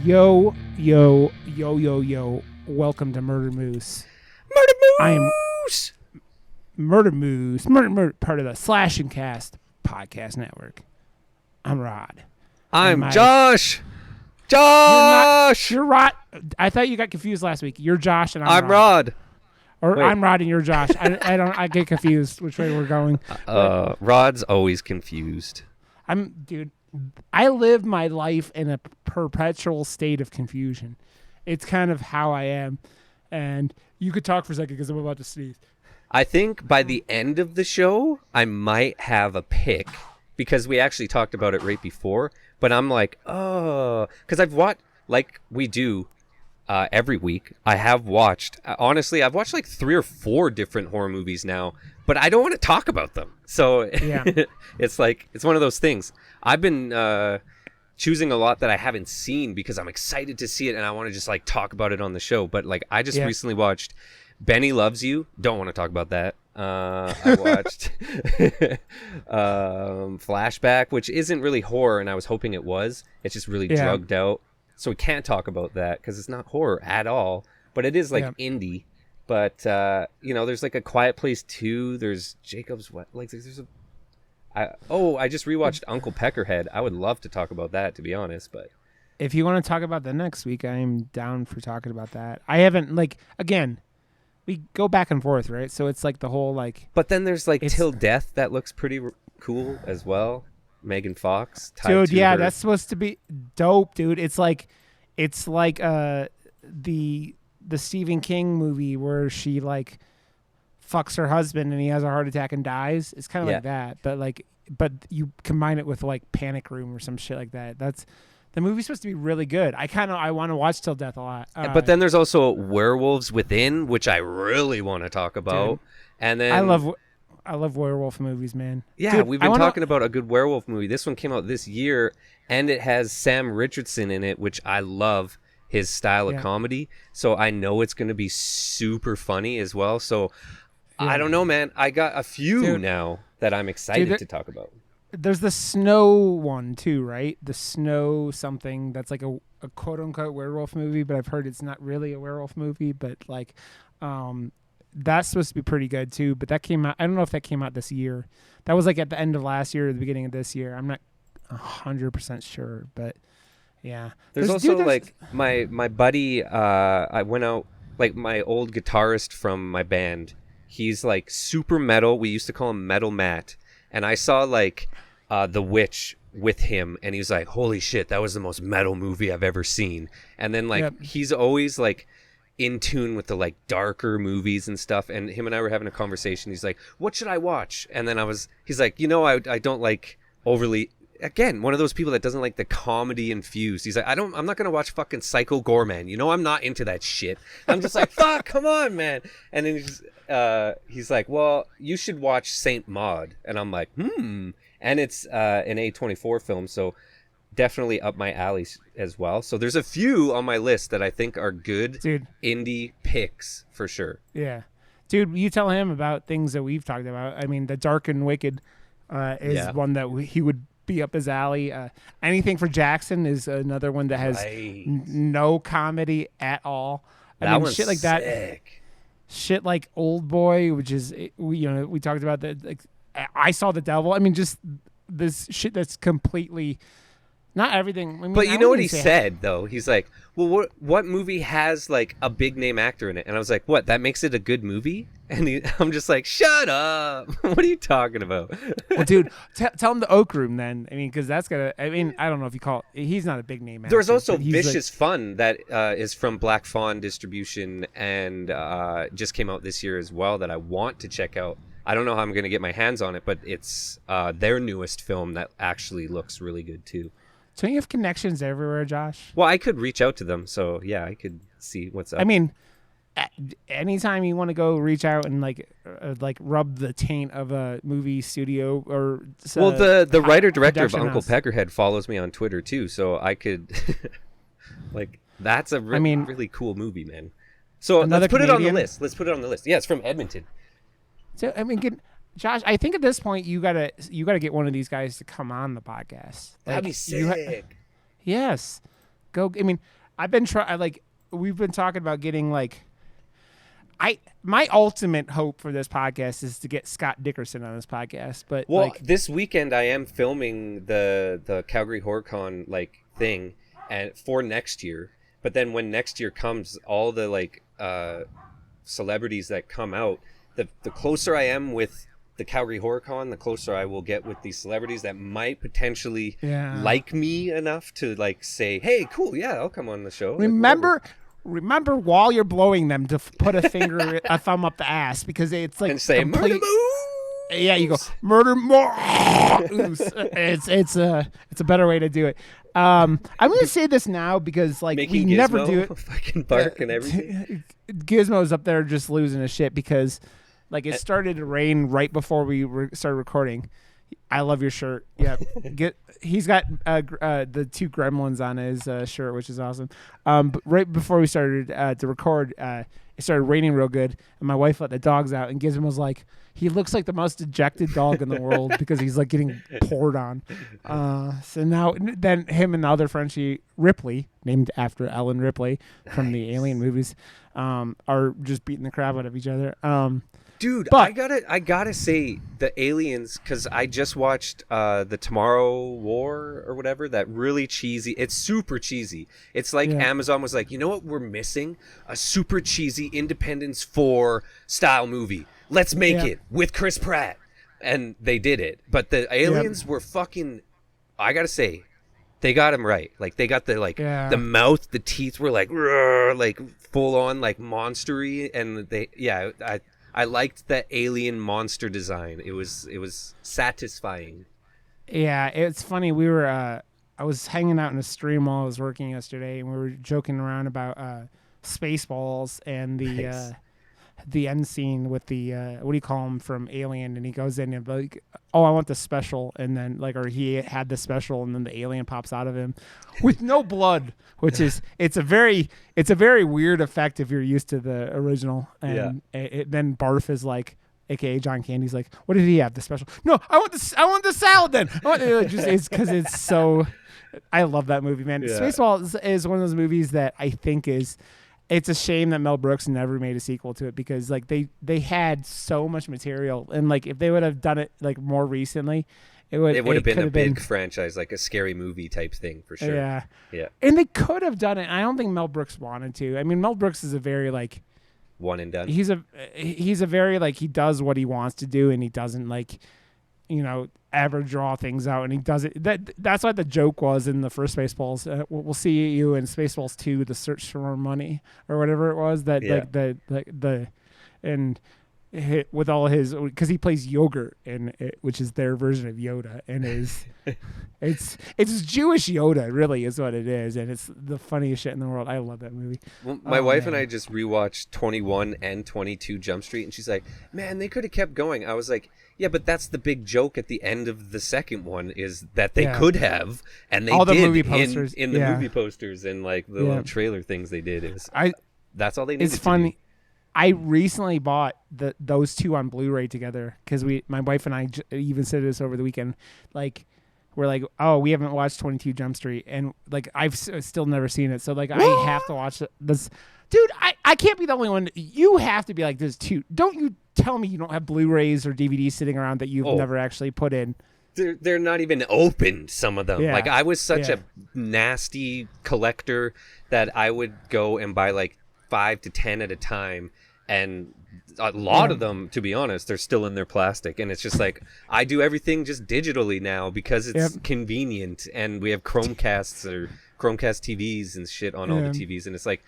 Yo, yo, yo, yo, yo. Welcome to Murder Moose. Murder I am Moose! Murder Moose, Murder, part of the Slash and Cast podcast network. I'm Rod. I'm Josh! Josh! You're Rod. I thought you got confused last week. You're Josh and I'm Rod. Or Wait. I'm Rod and you're Josh. I get confused which way we're going. Rod's always confused. Dude, I live my life in a perpetual state of confusion. It's kind of how I am. And you could talk for a second because I'm about to sneeze. I think by the end of the show, I might have a pick because we actually talked about it right before. But I'm like, oh, because I've watched, like we do every week, I have watched, honestly, I've watched like 3 or 4 different horror movies now, but I don't want to talk about them. So yeah. It's like, it's one of those things. I've been choosing a lot that I haven't seen because I'm excited to see it and I want to just like talk about it on the show. But like, I just recently watched Benny Loves You. Don't want to talk about that. I watched Flashback, which isn't really horror, and I was hoping it was. It's just really drugged out. So we can't talk about that because it's not horror at all. But it is like indie. But, there's like A Quiet Place 2. There's Jacob's... there's a... I just rewatched Uncle Peckerhead. I would love to talk about that, to be honest, but... If you want to talk about that next week, I'm down for talking about that. I haven't, again... We go back and forth, right? So it's like the whole But then there's Till Death that looks pretty cool as well. Megan Fox. Dude, yeah, that's supposed to be dope, dude. It's like the Stephen King movie where she fucks her husband and he has a heart attack and dies. It's kind of like that, but you combine it with Panic Room or some shit like that. The movie's supposed to be really good. I want to watch Till Death a lot. But then there's also Werewolves Within, which I really want to talk about. Dude, and then I love werewolf movies, man. Yeah, dude, we've been talking about a good werewolf movie. This one came out this year, and it has Sam Richardson in it, which I love his style of comedy. So I know it's going to be super funny as well. So I don't know, man. I got a few now that I'm excited to talk about. There's the Snow one too, right? The Snow something that's like a quote unquote werewolf movie, but I've heard it's not really a werewolf movie. But that's supposed to be pretty good too. But that came out. I don't know if that came out this year. That was at the end of last year or the beginning of this year. I'm not 100% sure, but yeah. There's also my buddy. I went out my old guitarist from my band. He's super metal. We used to call him Metal Matt. And I saw The Witch with him, and he was like, "Holy shit, that was the most metal movie I've ever seen." And then he's always in tune with the darker movies and stuff. And him and I were having a conversation. He's like, "What should I watch?" And then he's like, I don't overly. Again, one of those people that doesn't like the comedy infused. He's like, I'm not gonna watch fucking Psycho Gorman. I'm not into that shit. I'm just like, fuck, come on, man. And then he's like, well, you should watch Saint Maud. And I'm like, And it's an A24 film, so definitely up my alley as well. So there's a few on my list that I think are good indie picks for sure. Yeah, dude, you tell him about things that we've talked about. I mean, The Dark and Wicked is one that he would be up his alley. Anything for Jackson is another one that has no comedy at all. I mean, shit like sick. That. Shit like Old Boy, which is we talked about that. I Saw the Devil. I mean, just this shit that's completely not everything. I mean, but you know what he said though? He's like, well, what movie has a big name actor in it? And I was like, what? That makes it a good movie? And I'm just like, shut up! What are you talking about? Well, dude, tell him The Oak Room then. I mean, because that's gonna. I mean, I don't know if you call it. He's not a big name actor. There's also Vicious Fun that is from Black Fawn Distribution and just came out this year as well that I want to check out. I don't know how I'm going to get my hands on it, but it's their newest film that actually looks really good too. So you have connections everywhere, Josh? Well, I could reach out to them, so yeah, I could see what's up. I mean, anytime you want to go reach out and rub the taint of a movie studio or the writer director of Uncle Peckerhead follows me on Twitter too, so I could that's a really cool movie, man. So let's put it on the list. Yeah, it's from Edmonton. So I mean, Josh, I think at this point you gotta get one of these guys to come on the podcast. That'd be sick. Yes. go. I mean, I've been trying. Like we've been talking about getting like. My ultimate hope for this podcast is to get Scott Dickerson on this podcast, but Well, like this weekend I am filming the Calgary HorrorCon like thing, and for next year. But then when next year comes, all the like celebrities that come out, the closer I am with the Calgary HorrorCon, the closer I will get with these celebrities that might potentially like me enough to like say, "Hey, cool, yeah, I'll come on the show." Remember while you're blowing them to put a thumb up the ass, because it's like and say complete, murder moves. Yeah, you go murder more. It's a better way to do it. I'm gonna say this now because like Making we Gizmo never do it. fucking bark and everything. Gizmo's up there just losing his shit because like it started to rain right before we started recording. I love your shirt. Yeah, he's got the two gremlins on his shirt, which is awesome. But right before we started to record, it started raining real good, and my wife let the dogs out, and Gizmo was like, he looks like the most dejected dog in the world because he's like getting poured on. So now, then him and the other Frenchie, Ripley, named after Ellen Ripley from the Alien movies, are just beating the crap out of each other. Dude, but, I gotta say the Aliens, because I just watched the Tomorrow War or whatever, that really cheesy. It's super cheesy. It's like Amazon was like, you know what we're missing? A super cheesy Independence 4 style movie. Let's make it with Chris Pratt. And they did it. But the Aliens were fucking, I gotta say, they got him right. Like they got the the mouth, the teeth were like full on like monstery, and I liked the alien monster design. It was satisfying. Yeah, it's funny. We were I was hanging out in a stream while I was working yesterday, and we were joking around about Spaceballs and the end scene with the what do you call him from Alien, and he goes in and like, oh, I want the special, and then like, or he had the special, and then the alien pops out of him with no blood, which is it's a very weird effect if you're used to the original. And then Barf is like, aka John Candy's like, what did he have, the special? No, I want the salad then. It's because it's so. I love that movie, man. Spaceballs is one of those movies that I think is. It's a shame that Mel Brooks never made a sequel to it, because like they had so much material, and like if they would have done it like more recently, it would have been a big franchise, like a scary movie type thing for sure. Yeah. And they could have done it. I don't think Mel Brooks wanted to. I mean, Mel Brooks is a very like one and done. He's a very like, he does what he wants to do, and he doesn't like, ever draw things out, and he does it. That's what the joke was in the first Spaceballs. We'll see you in Spaceballs 2, The Search for More Money, or whatever it was. With all his, because he plays yogurt in it, which is their version of Yoda, and it's Jewish Yoda, really is what it is, and it's the funniest shit in the world. I love that movie. Well, my wife and I just rewatched 21 and 22 Jump Street, and she's like, man, they could have kept going. I was like, yeah, but that's the big joke at the end of the second one, is that they could have, and they all did the movie posters. in the movie posters and like the little trailer things they did. It was that's all they needed. It's funny. To do. I recently bought those two on Blu-ray together, because my wife and I even said this over the weekend. Like, we're like, oh, we haven't watched 22 Jump Street, and like I've still never seen it, so like I have to watch this. Dude, I can't be the only one. You have to be like, there's two. Don't you tell me you don't have Blu-rays or DVDs sitting around that you've never actually put in. They're not even opened, some of them. Yeah. Like, I was such a nasty collector that I would go and buy like 5 to 10 at a time, and a lot of them, to be honest, they're still in their plastic, and it's just like, I do everything just digitally now because it's convenient, and we have Chromecasts or Chromecast TVs and shit on all the TVs, and it's like,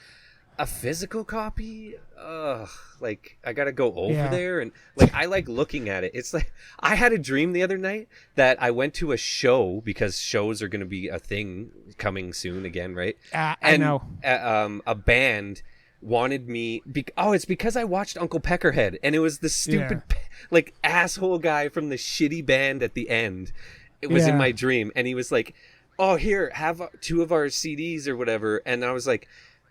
a physical copy? Ugh. Like, I gotta go over there, and like, I like looking at it. It's like, I had a dream the other night that I went to a show, because shows are gonna be a thing coming soon again, right? I know. A band wanted me it's because I watched Uncle Peckerhead, and it was the stupid like asshole guy from the shitty band at the end. It was in my dream, and he was like, oh, here, have 2 of our CDs or whatever, and I was like,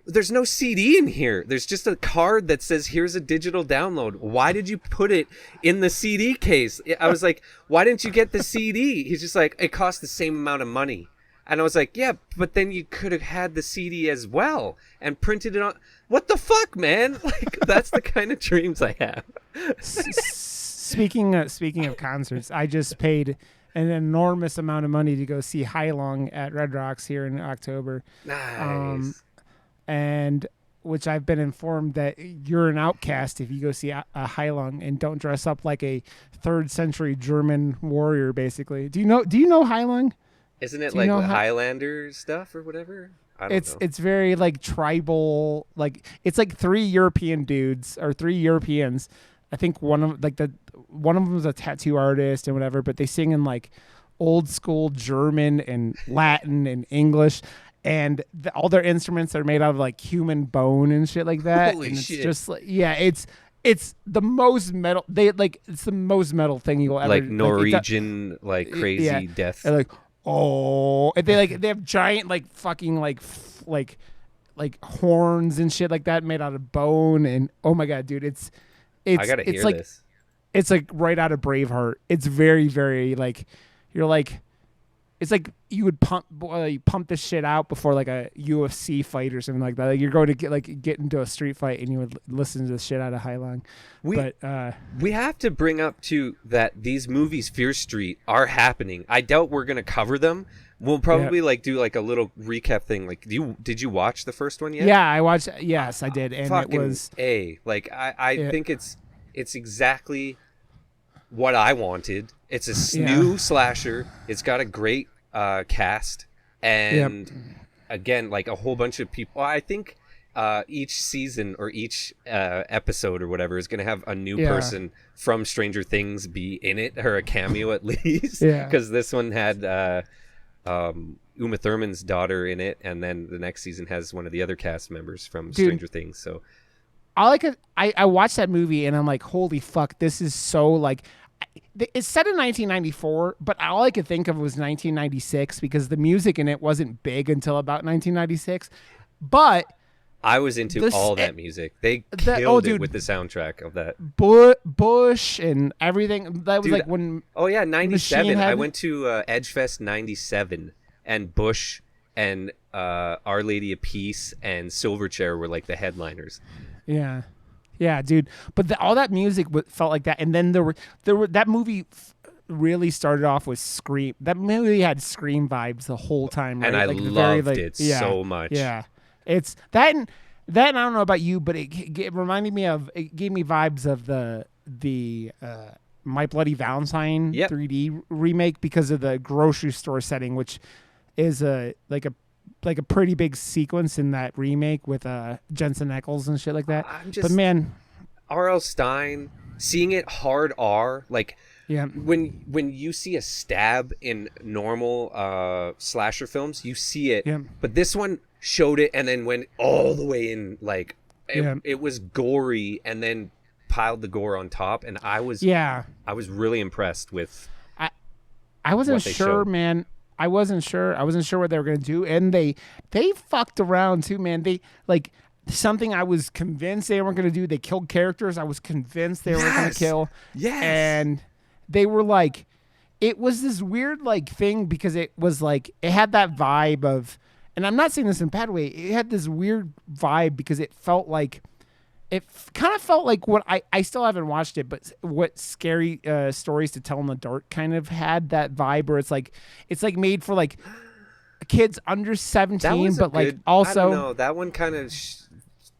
there's no CD in here. There's just a card that says, here's a digital download. Why did you put it in the CD case? I was like, why didn't you get the CD? He's just like, it costs the same amount of money. And I was like, yeah, but then you could have had the CD as well and printed it on. What the fuck, man? Like, that's the kind of dreams I have. Speaking of concerts, I just paid an enormous amount of money to go see Long at Red Rocks here in October. Nice. And which I've been informed that you're an outcast if you go see a Long and don't dress up like a 3rd century German warrior, basically. Do you know Long? Isn't it like the Highlander stuff or whatever? I don't know. It's very like tribal, like it's like 3 European dudes or 3 Europeans. I think one of them is a tattoo artist and whatever, but they sing in like old school German and Latin and English, and all their instruments are made out of like human bone and shit like that. Holy and shit! It's just like, yeah, it's the most metal. It's the most metal thing you'll ever like Norwegian like crazy death. They're like, oh, and they have giant like fucking like horns and shit like that made out of bone, and oh my god, dude, I gotta hear like, this. It's like right out of Braveheart. It's very, very like, you're like, it's like you would pump this shit out before like a UFC fight or something like that. Like you're going to get into a street fight and you would listen to the shit out of Long. We have to bring up too that these movies, Fear Street, are happening. I doubt we're gonna cover them. We'll probably do like a little recap thing. Like, did you watch the first one yet? Yeah, I watched. Yes, I did, and Fucking it was like I think it's exactly what I wanted. It's a new slasher. It's got a great cast, and again, like a whole bunch of people. I think each season or each episode or whatever is going to have a new person from Stranger Things be in it, or a cameo at least. Because this one had Uma Thurman's daughter in it, and then the next season has one of the other cast members from Stranger Things. So I watched that movie and I'm like, holy fuck, this is so like. It's set in 1994, but all I could think of was 1996 because the music in it wasn't big until about 1996. But I was into all that music. They killed it with the soundtrack of that. Bush and everything. That was like when. Oh yeah, 97. I went to Edgefest 97, and Bush and Our Lady of Peace and Silverchair were like the headliners. Yeah. Yeah, dude. But all that music felt like that, and then there were that movie really started off with Scream. That movie had Scream vibes the whole time, right? And I like loved it so much. Yeah, it's that. And I don't know about you, but it reminded me of. It gave me vibes of the My Bloody Valentine 3D remake because of the grocery store setting, which is a pretty big sequence in that remake with Jensen Ackles and shit like that. But man, R.L. Stine, seeing it hard R, like when you see a stab in normal slasher films, you see it. Yeah. But this one showed it and then went all the way in, like it was gory and then piled the gore on top, and I was really impressed with. I wasn't sure, man. I wasn't sure what they were going to do, and they fucked around too, man. They like something I was convinced they weren't going to do. They killed characters I was convinced they were going to kill. Yes. And they were like, it was this weird like thing because it was like it had that vibe of, and I'm not saying this in a bad way. It had this weird vibe because it felt like. It kind of felt like what I still haven't watched it, but what Scary Stories to Tell in the Dark kind of had that vibe where it's like made for like kids under 17, but like also I don't know, that one kind of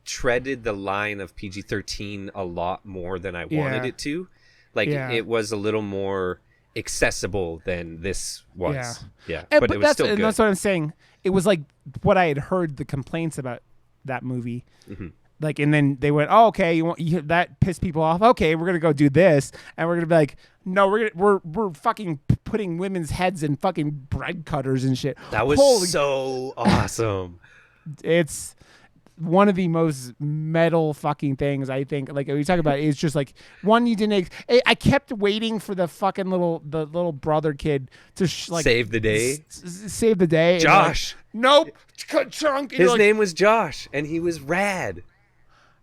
treaded the line of PG-13 a lot more than I wanted it to. Like it was a little more accessible than this was. Yeah, but it was still good. And that's what I'm saying. It was like what I had heard the complaints about that movie. Mm-hmm. Like, and then they went, oh, okay, that pissed people off. Okay, we're gonna go do this, and we're gonna be like, no, we're fucking putting women's heads in fucking bread cutters and shit. That was so awesome. It's one of the most metal fucking things I think. Like we talk about, it's just like one you didn't. I kept waiting for the fucking little brother kid to save the day. Save the day. Josh. And nope. Chunk. His name was Josh, and he was rad.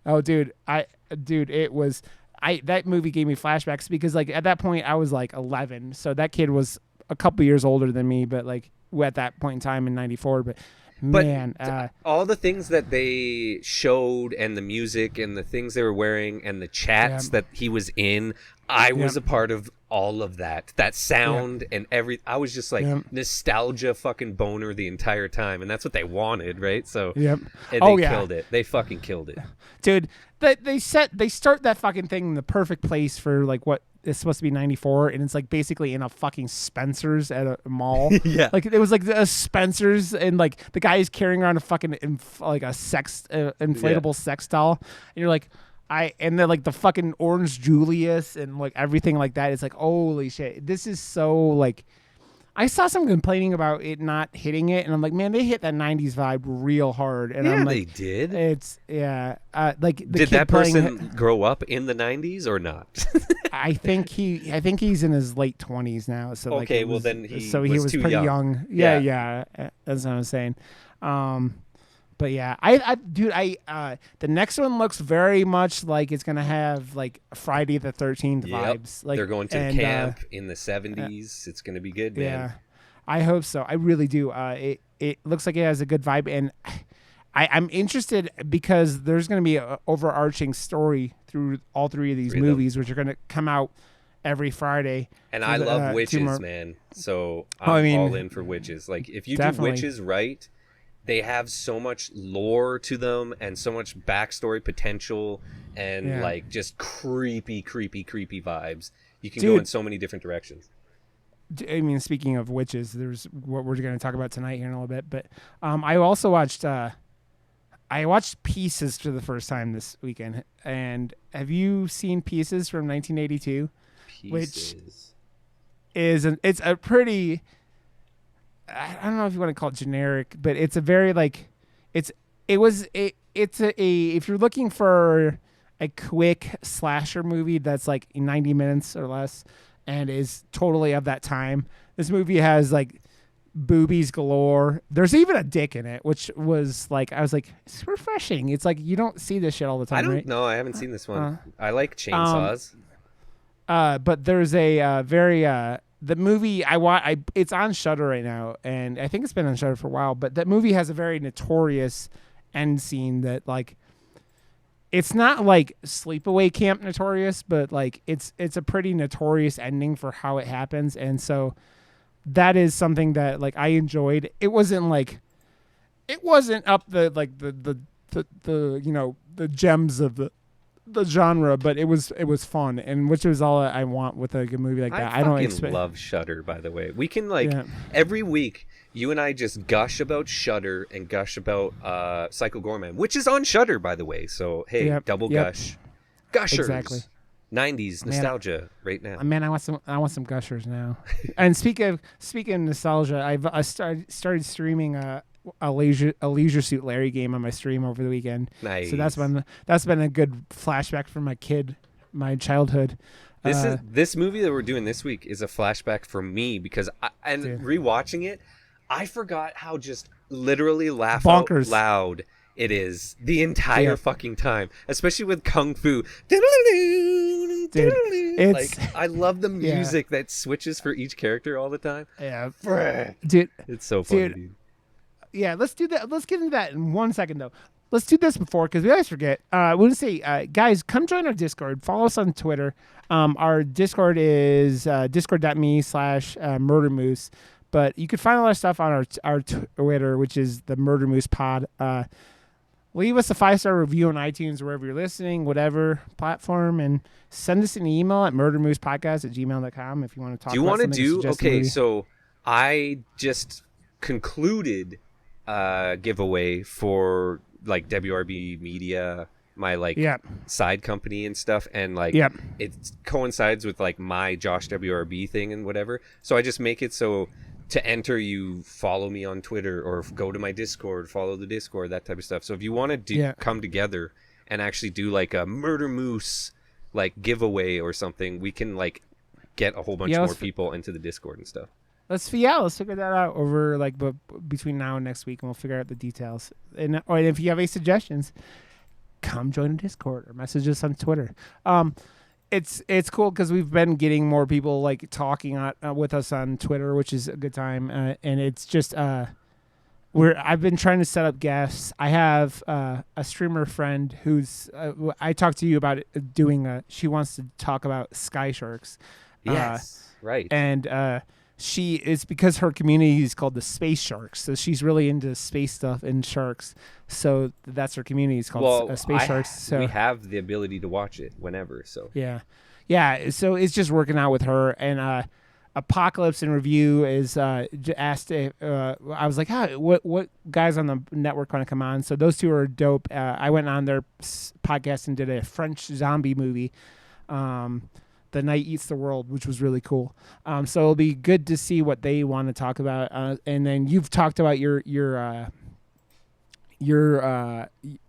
Oh, dude, it was that movie gave me flashbacks because like at that point I was like 11, so that kid was a couple years older than me, but like at that point in time in '94. But But man, all the things that they showed and the music and the things they were wearing and the chats that he was in, I was a part of all of that. That sound and I was just like nostalgia fucking boner the entire time, and that's what they wanted, right? So and they killed it. They fucking killed it. Dude, they start that fucking thing in the perfect place for like what is supposed to be 94, and it's like basically in a fucking Spencer's at a mall. Like it was like a Spencer's, and like the guy is carrying around a fucking like a sex inflatable sex doll, and you're like, and then like the fucking orange Julius and like everything like that. It's like, holy shit, this is so like. I saw some complaining about it not hitting it, and I'm like, man, they hit that '90s vibe real hard. And I'm like, they did. It's like the did kid that person grow up in the '90s or not? I think he's in his late 20s now. So okay, well then he was too pretty young. Yeah, that's what I'm saying. But yeah, dude, the next one looks very much like it's gonna have like Friday the 13th vibes. Like they're going to camp in the 70s. It's gonna be good, man. Yeah, I hope so. I really do. It looks like it has a good vibe, and I'm interested because there's gonna be an overarching story through all three of these movies, which are gonna come out every Friday. And I love witches, man. So I'm all in for witches. Like if you do witches right. They have so much lore to them and so much backstory potential and like just creepy vibes. You can go in so many different directions. I mean, speaking of witches, there's what we're going to talk about tonight here in a little bit. But I also watched Pieces for the first time this weekend. And have you seen Pieces from 1982? Which is it's a pretty. I don't know if you want to call it generic, but it's a very like if you're looking for a quick slasher movie that's like 90 minutes or less and is totally of that time, this movie has like boobies galore. There's even a dick in it, which was like, I was like, it's refreshing. It's like you don't see this shit all the time. I haven't seen this one. I like chainsaws. But there's a very the movie it's on Shudder right now, and I think it's been on Shudder for a while. But that movie has a very notorious end scene that like it's not like Sleepaway Camp notorious, but like it's a pretty notorious ending for how it happens, and so that is something that like I enjoyed. It wasn't up the the gems of the genre, but it was fun, and which was all I want with a good movie like that. I don't love Shudder, by the way. We can every week you and I just gush about Shudder and gush about Psycho Gorman, which is on Shudder, by the way. So hey, double gush, gushers, exactly. 90s nostalgia right now. Man, I want some gushers now. And speaking of nostalgia, I started streaming a Leisure Suit Larry game on my stream over the weekend. Nice. So that's been a good flashback from my childhood. This movie that we're doing this week is a flashback for me because rewatching it, I forgot how just literally laugh bonkers out loud it is the entire fucking time, especially with Kung Fu. Dude, like I love the music that switches for each character all the time. Yeah, dude, it's so funny. Dude. Yeah, let's do that. Let's get into that in 1 second, though. Let's do this before, because we always forget. I want to say, guys, come join our Discord. Follow us on Twitter. Our Discord is discord.me/Murder Moose. But you can find all our stuff on our Twitter, which is the Murder Moose Pod. Leave us a 5-star review on iTunes, wherever you're listening, whatever platform, and send us an email at murdermoosepodcast@gmail.com if you want to talk about something. Do you want to do? Okay, so I just concluded giveaway for like WRB Media, my side company and stuff, and it coincides with like my Josh WRB thing and whatever. So I just make it so to enter, you follow me on Twitter or go to my Discord, follow the Discord, that type of stuff. So if you want to come together and actually do like a Murder Moose like giveaway or something, we can like get a whole bunch more people into the Discord and stuff. Let's figure that out over between now and next week, and we'll figure out the details. And if you have any suggestions, come join the Discord or message us on Twitter. it's cool because we've been getting more people like talking with us on Twitter, which is a good time, and it's just I've been trying to set up guests. I have a streamer friend who's I talked to you about it, doing she wants to talk about sky sharks. Yes, right. And she is, because her community is called the Space Sharks, so she's really into space stuff and sharks. So that's her community. It's called Space Sharks. So we have the ability to watch it whenever. So yeah. So it's just working out with her. And Apocalypse in Review is asked if I was like, what guys on the network want to come on? So those two are dope. I went on their podcast and did a French zombie movie. The Night Eats the World, which was really cool. So it'll be good to see what they want to talk about. And then you've talked about your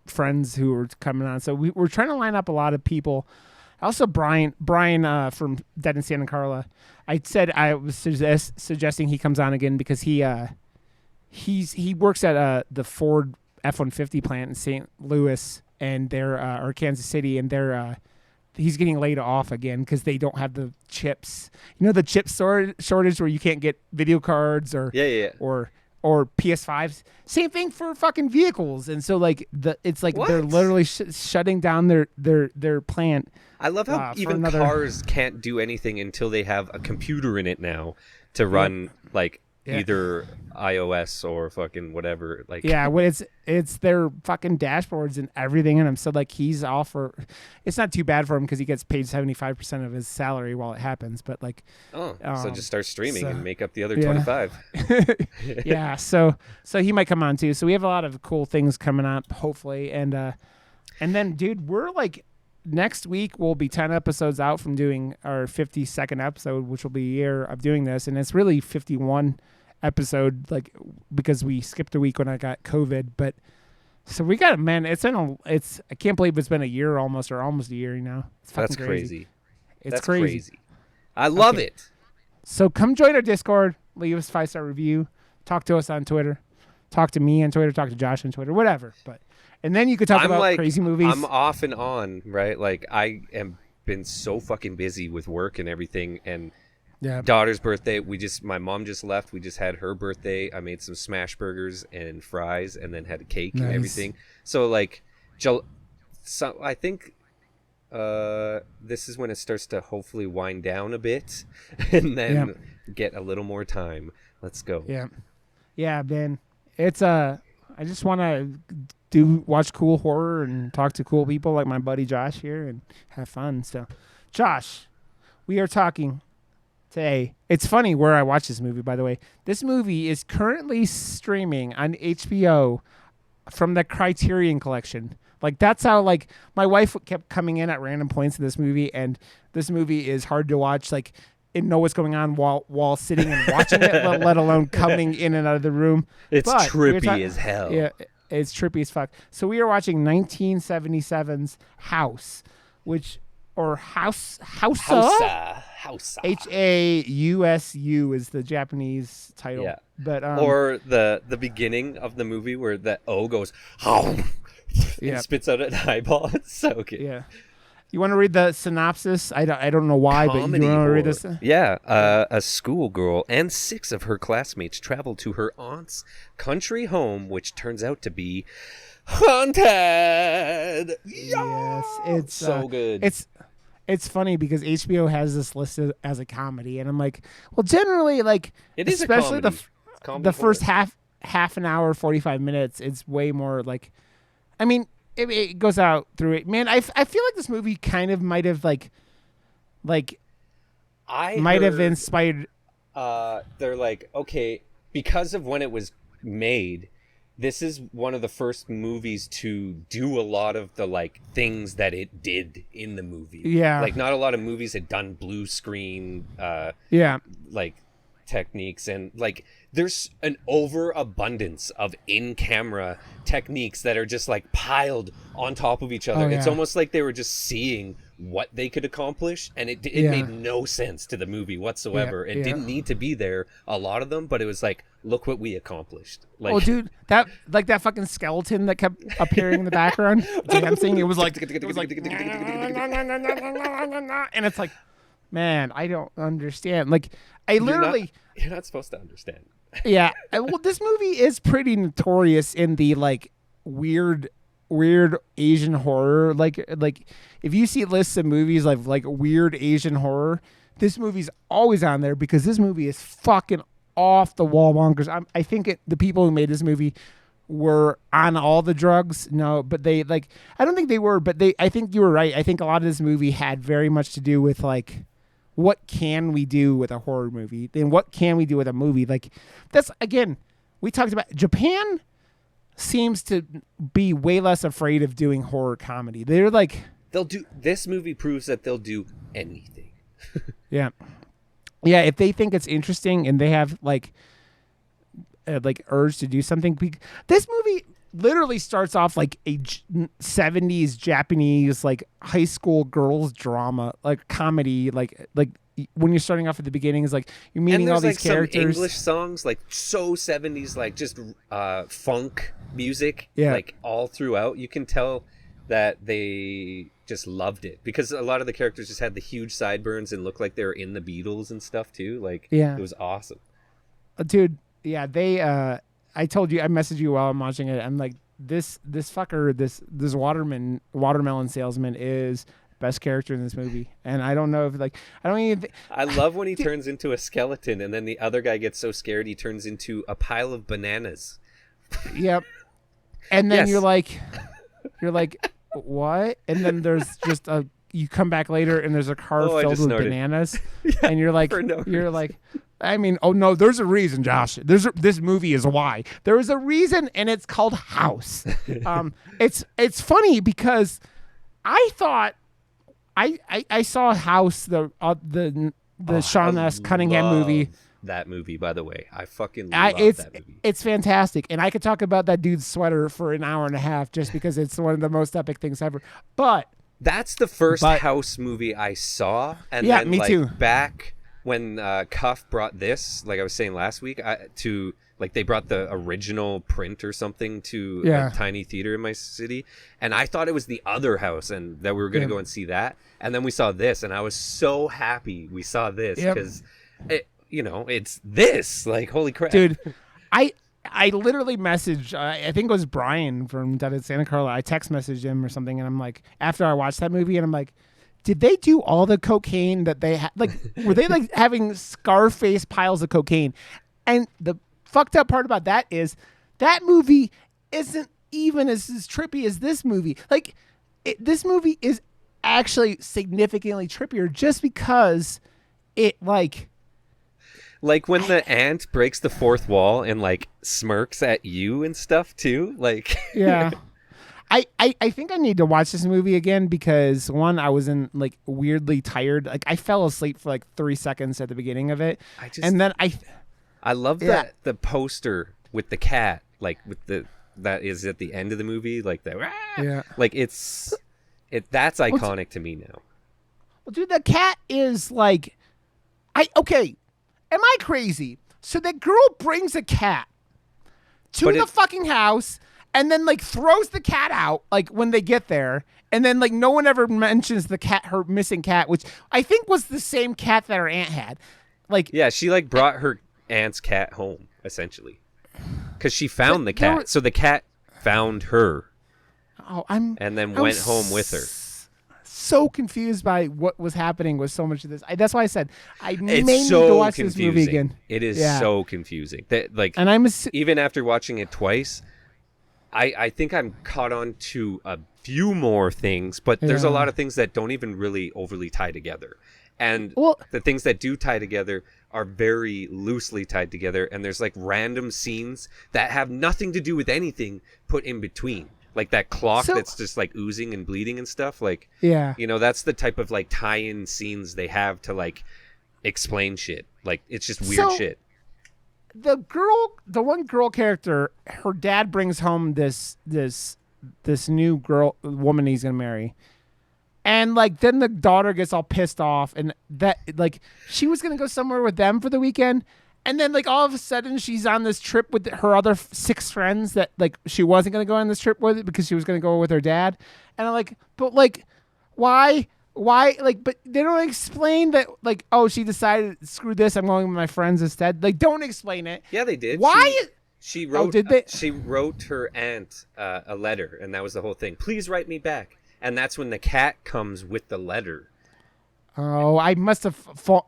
friends who are coming on. So we're trying to line up a lot of people. Also, Brian from Dead in Santa Carla. I said I was suggesting he comes on again because he works at the Ford F-150 plant in St. Louis and or Kansas City, and he's getting laid off again because they don't have the chips. You know, the chip shortage where you can't get video cards or PS5s. Same thing for fucking vehicles. And so like it's like they're literally shutting down their plant. I love how even cars can't do anything until they have a computer in it now to run either iOS or fucking whatever. It's their fucking dashboards and everything in them. So like he's all for. It's not too bad for him because he gets paid 75% of his salary while it happens. But like, so just start streaming and make up the other 25. Yeah. So he might come on too. So we have a lot of cool things coming up, hopefully, and then dude, we're like. Next week we'll be 10 episodes out from doing our 52nd episode, which will be a year of doing this, and it's really 51 episode, like because we skipped a week when I got COVID. But so we got I can't believe it's been a year almost a year now. It's fucking crazy. It's crazy. I love it. So come join our Discord, leave us a 5-star review, talk to us on Twitter, talk to me on Twitter, talk to Josh on Twitter, whatever. And then you could talk about crazy movies. I'm off and on, right? Like I am been so fucking busy with work and everything. And daughter's birthday, my mom just left. We just had her birthday. I made some smash burgers and fries, and then had a cake and everything. So like, I think this is when it starts to hopefully wind down a bit, and then get a little more time. Let's go. Yeah, man. It's I just want to watch cool horror and talk to cool people like my buddy Josh here and have fun. So, Josh, we are talking today. It's funny where I watched this movie, by the way. This movie is currently streaming on HBO from the Criterion Collection. Like, that's how, like, my wife kept coming in at random points in this movie, and this movie is hard to watch, like, and know what's going on while sitting and watching it, let alone coming in and out of the room. It's trippy as hell. Yeah. It's trippy as fuck. So we are watching 1977's House, Hausa. Hausu is the Japanese title. Yeah. But or the beginning of the movie where the O goes and spits out an eyeball. It's so good. Yeah. You want to read the synopsis? I don't know why, but you want to read this? Yeah. A schoolgirl and 6 of her classmates travel to her aunt's country home, which turns out to be haunted. Yes, it's so good. It's funny because HBO has this listed as a comedy, and I'm like, well, generally, like, it is especially a comedy. The first half an hour, 45 minutes, it's way more like, I mean. It goes out through it, man. I feel like this movie kind of might have have inspired. They're like, okay, because of when it was made, this is one of the first movies to do a lot of the like things that it did in the movie. Yeah, like not a lot of movies had done blue screen. Like techniques, and like there's an overabundance of in-camera techniques that are just like piled on top of each other. It's almost like they were just seeing what they could accomplish, and it made no sense to the movie whatsoever. It didn't need to be there, a lot of them, but it was like, look what we accomplished. Like, oh, dude, that fucking skeleton that kept appearing in the background dancing. It was like, and it's like, man, I don't understand. Like, I literally, you're not supposed to understand. Yeah, well, this movie is pretty notorious in the like weird Asian horror. Like if you see lists of movies like weird Asian horror, this movie's always on there because this movie is fucking off the wall bonkers. I think the people who made this movie were on all the drugs. No, but they like, I don't think they were, but I think you were right. I think a lot of this movie had very much to do with like, what can we do with a horror movie? Then what can we do with a movie? Like, that's, again, we talked about Japan seems to be way less afraid of doing horror comedy. They're like, this movie proves that they'll do anything. Yeah, if they think it's interesting and they have like urge to do something. This movie literally starts off like a 70s Japanese like high school girls drama, like comedy, like when you're starting off at the beginning is like you're meeting all these characters. Some English songs, like so 70s, like just funk music, like all throughout. You can tell that they just loved it because a lot of the characters just had the huge sideburns and looked like they were in the Beatles and stuff too. Like, it was awesome. Dude, yeah, they I told you, I messaged you while I'm watching it. I'm like, this fucker, this watermelon salesman is best character in this movie. And I don't know if like, I don't even I love when he turns into a skeleton and then the other guy gets so scared he turns into a pile of bananas. Yep. And then you're like, what? And then there's just you come back later and there's a car filled with bananas. And you're like, I mean, oh no, there's a reason, Josh. This movie is why. There is a reason, and it's called House. It's funny because I thought I saw House, the Sean S. Cunningham movie. That movie, by the way, I fucking love that movie. It's fantastic, and I could talk about that dude's sweater for an hour and a half just because it's one of the most epic things ever. But that's the first House movie I saw, and then me too. Back when Cuff brought this, like I was saying last week, to like they brought the original print or something to a tiny theater in my city, and I thought it was the other House, and that we were going to go and see that, and then we saw this, and I was so happy we saw this because it's this, like, holy crap, dude. I literally messaged, I think it was Brian from Dead at Santa Carla. I text messaged him or something, and I'm like, after I watched that movie, and I'm like, did they do all the cocaine that they had? Like, were they like having Scarface piles of cocaine? And the fucked up part about that is that movie isn't even as trippy as this movie. Like, this movie is actually significantly trippier just because it like when the ant breaks the fourth wall and like smirks at you and stuff too. Like, yeah. I think I need to watch this movie again because one, I was in like weirdly tired. Like I fell asleep for like 3 seconds at the beginning of it. And then I love that the poster with the cat, like with that is at the end of the movie, like that. Like that's iconic to me now. Well, dude, the cat is like, am I crazy? So that girl brings a cat to the fucking house and then like throws the cat out like when they get there, and then like no one ever mentions her missing cat, which I think was the same cat that her aunt had. Like, yeah, she like brought her aunt's cat home essentially because she found the cat, so the cat found her. And then went home with her. So confused by what was happening with so much of this. That's why I said I may need to watch this movie again. It is so confusing. That like, and even after watching it twice, I think I'm caught on to a few more things, but there's a lot of things that don't even really overly tie together. And the things that do tie together are very loosely tied together, and there's like random scenes that have nothing to do with anything put in between. Like that clock that's just like oozing and bleeding and stuff. Like, that's the type of like tie-in scenes they have to like explain shit. Like it's just weird So shit. the one girl character, her dad brings home this new woman he's gonna marry. And like then the daughter gets all pissed off, and that like she was gonna go somewhere with them for the weekend, and then like all of a sudden she's on this trip with her other 6 friends that like she wasn't gonna go on this trip with because she was gonna go with her dad. And I'm like, but like, why like? But they don't explain that like, oh, she decided screw this, I'm going with my friends instead. Like, don't explain it. Yeah, they did. Why? She wrote. did they? She wrote her aunt a letter, and that was the whole thing. Please write me back. And that's when the cat comes with the letter. Oh, I must have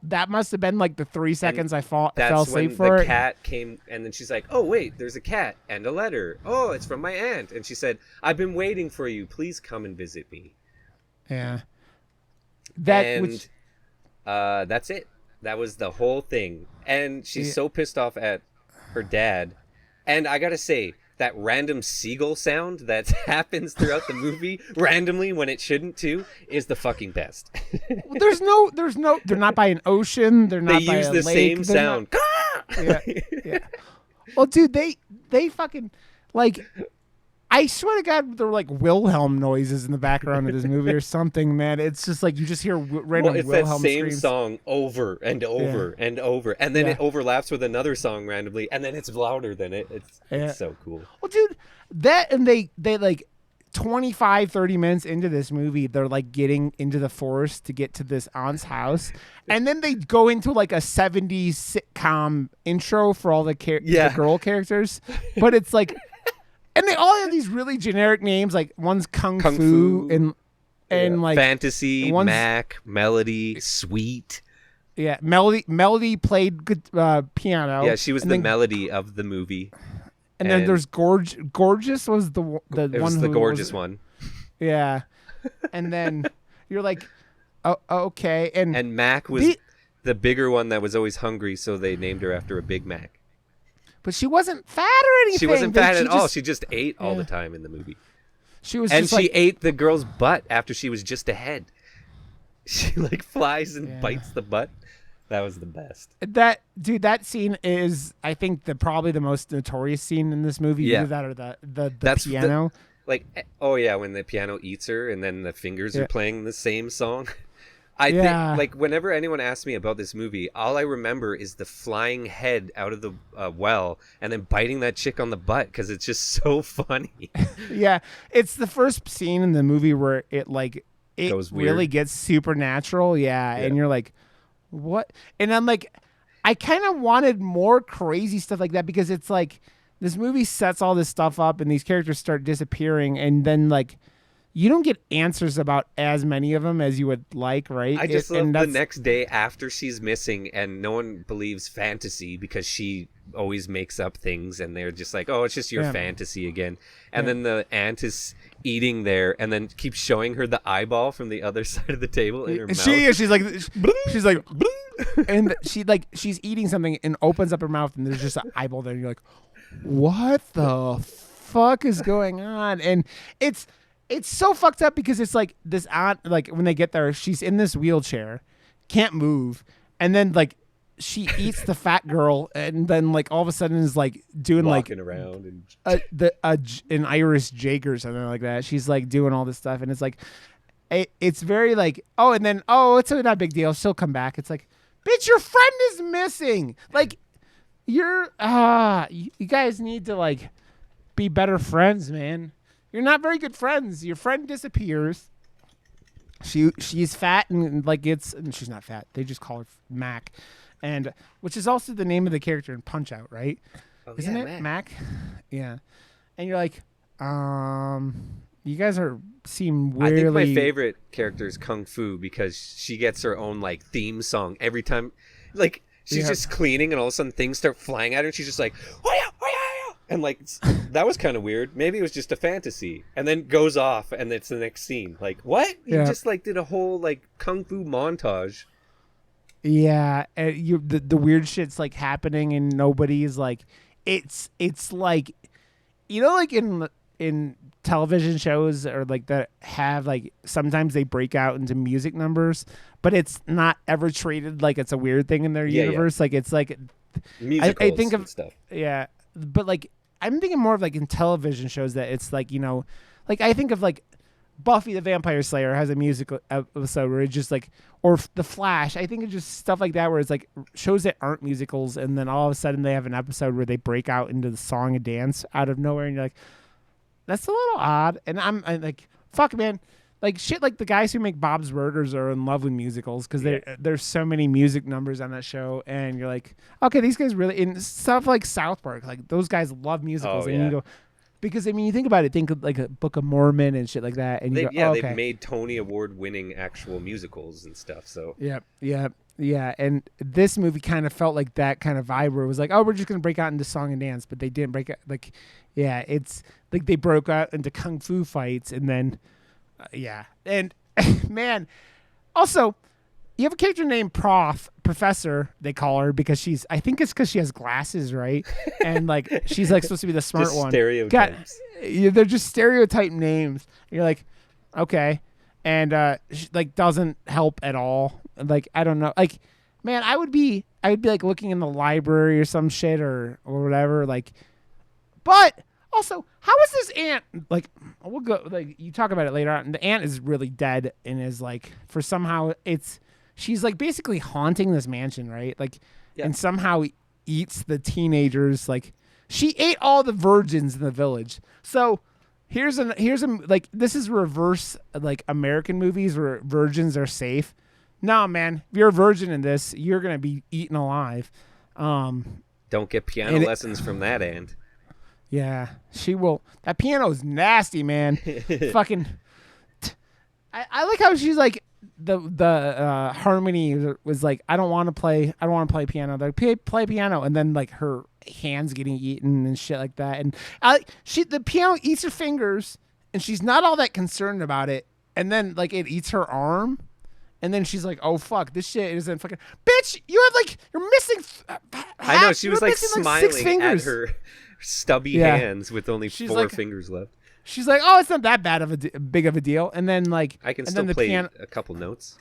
that must have been like the 3 seconds I fell asleep for when the it. cat came, and then she's like, "Oh wait, there's a cat and a letter. Oh, it's from my aunt." And she said, "I've been waiting for you. Please come and visit me." Yeah. That's it. That was the whole thing. And she's so pissed off at her dad. And I gotta say, that random seagull sound that happens throughout the movie randomly when it shouldn't too is the fucking best. There's no they're not by an ocean, they're not They by use a the lake, same they're sound. not- yeah. Well, dude, they fucking like I swear to God, there were like Wilhelm noises in the background of this movie or something, man. It's just like you just hear random it's Wilhelm that same screams. song over and over and over, and then it overlaps with another song randomly, and then it's louder than it. It's so cool. Well, dude, that and they like 25-30 minutes into this movie, they're like getting into the forest to get to this aunt's house, and then they go into like a 70s sitcom intro for all the girl characters, but it's like. And they all have these really generic names, like one's Kung Fu and like Fantasy, Mac, Melody, Sweet. Yeah, Melody played good piano. Yeah, she was the melody of the movie. And then there's Gorgeous was the one. It was the gorgeous one. Yeah, and then you're like, oh, okay, and Mac was the bigger one that was always hungry, so they named her after a Big Mac. But she wasn't fat or anything. She wasn't fat at all. She just ate all the time in the movie. She was, and she ate the girl's butt after she was just ahead. She like flies and bites the butt. That was the best. That scene is, I think, probably the most notorious scene in this movie. Yeah. Either that or the piano. When the piano eats her and then the fingers are playing the same song. I think, like, whenever anyone asks me about this movie, all I remember is the flying head out of the well and then biting that chick on the butt because it's just so funny. Yeah, it's the first scene in the movie where it really gets supernatural. Yeah, and you're like, what? And I'm like, I kind of wanted more crazy stuff like that because it's like this movie sets all this stuff up and these characters start disappearing, and then like. You don't get answers about as many of them as you would like, right? I just love the next day after she's missing and no one believes fantasy because she always makes up things and they're just like, oh, it's just your fantasy again. And then the aunt is eating there and then keeps showing her the eyeball from the other side of the table in her mouth. She's like, and she's eating something and opens up her mouth and there's just an eyeball there. And you're like, what the fuck is going on? And it's so fucked up because it's like this aunt, like when they get there, she's in this wheelchair, can't move, and then like she eats the fat girl, and then like all of a sudden is like doing walking around and an Irish jig or something like that. She's like doing all this stuff, and it's like it's very like it's not a big deal. She'll come back. It's like, bitch, your friend is missing. Like you guys need to like be better friends, man. You're not very good friends. Your friend disappears. She's fat and like and she's not fat. They just call her Mac, and which is also the name of the character in Punch Out, right? Oh, Isn't it Mac? Yeah. And you're like, you guys seem weirdly. I think my favorite character is Kung Fu because she gets her own like theme song every time. Like she's just cleaning and all of a sudden things start flying at her and she's just like, and like that was kind of weird. Maybe it was just a fantasy, and then goes off, and it's the next scene. Like what? You just like did a whole like kung fu montage. Yeah, the weird shit's like happening, and nobody's like, it's like, like in television shows or like that have like sometimes they break out into music numbers, but it's not ever treated like it's a weird thing in their Yeah, universe. Like it's like musicals I think of and stuff. yeah, but like I'm thinking more of like in television shows that it's like like I think of like Buffy the Vampire Slayer has a musical episode where it's just like, or The Flash. I think it's just stuff like that where it's like shows that aren't musicals, and then all of a sudden they have an episode where they break out into the song and dance out of nowhere, and you're like, that's a little odd. And I'm like, fuck, man. Like shit, like the guys who make Bob's Burgers are in love with musicals because there's so many music numbers on that show, and you're like, okay, these guys really in stuff like South Park, like those guys love musicals, and you go. Because I mean, you think about it. Think of like a Book of Mormon and shit like that, and you go, they've made Tony Award-winning actual musicals and stuff. So yeah. And this movie kind of felt like that kind of vibe where it was like, oh, we're just gonna break out into song and dance, but they didn't break out. Like, yeah, it's like they broke out into kung fu fights, and then and man, also. You have a character named Professor, they call her, because I think it's because she has glasses, right? And like, she's like supposed to be the smart just one. Stereotypes. They're just stereotype names. You're like, okay. And she, like, doesn't help at all. Like, I don't know. Like, man, I would be like looking in the library or some shit or whatever. Like, but also, how is this aunt, like, we'll go, like, you talk about it later on. The aunt is really dead and is like, for somehow she's like basically haunting this mansion, right? Like, and somehow eats the teenagers. Like, she ate all the virgins in the village. So here's a like, this is reverse like American movies where virgins are safe. No, man, if you're a virgin in this, you're gonna be eaten alive. Don't get piano lessons from that aunt. Yeah, she will. That piano's nasty, man. Fucking. I like how she's like. The harmony was like, I don't want to play piano. They're like, play piano, and then like her hands getting eaten and shit like that. And the piano eats her fingers, and she's not all that concerned about it. And then like it eats her arm, and then she's like, oh fuck, this shit isn't fucking. Bitch, you're missing. I know, she was like smiling at her stubby hands with only four fingers left. She's like, oh, it's not that big of a deal. And then like, I can still play a couple notes.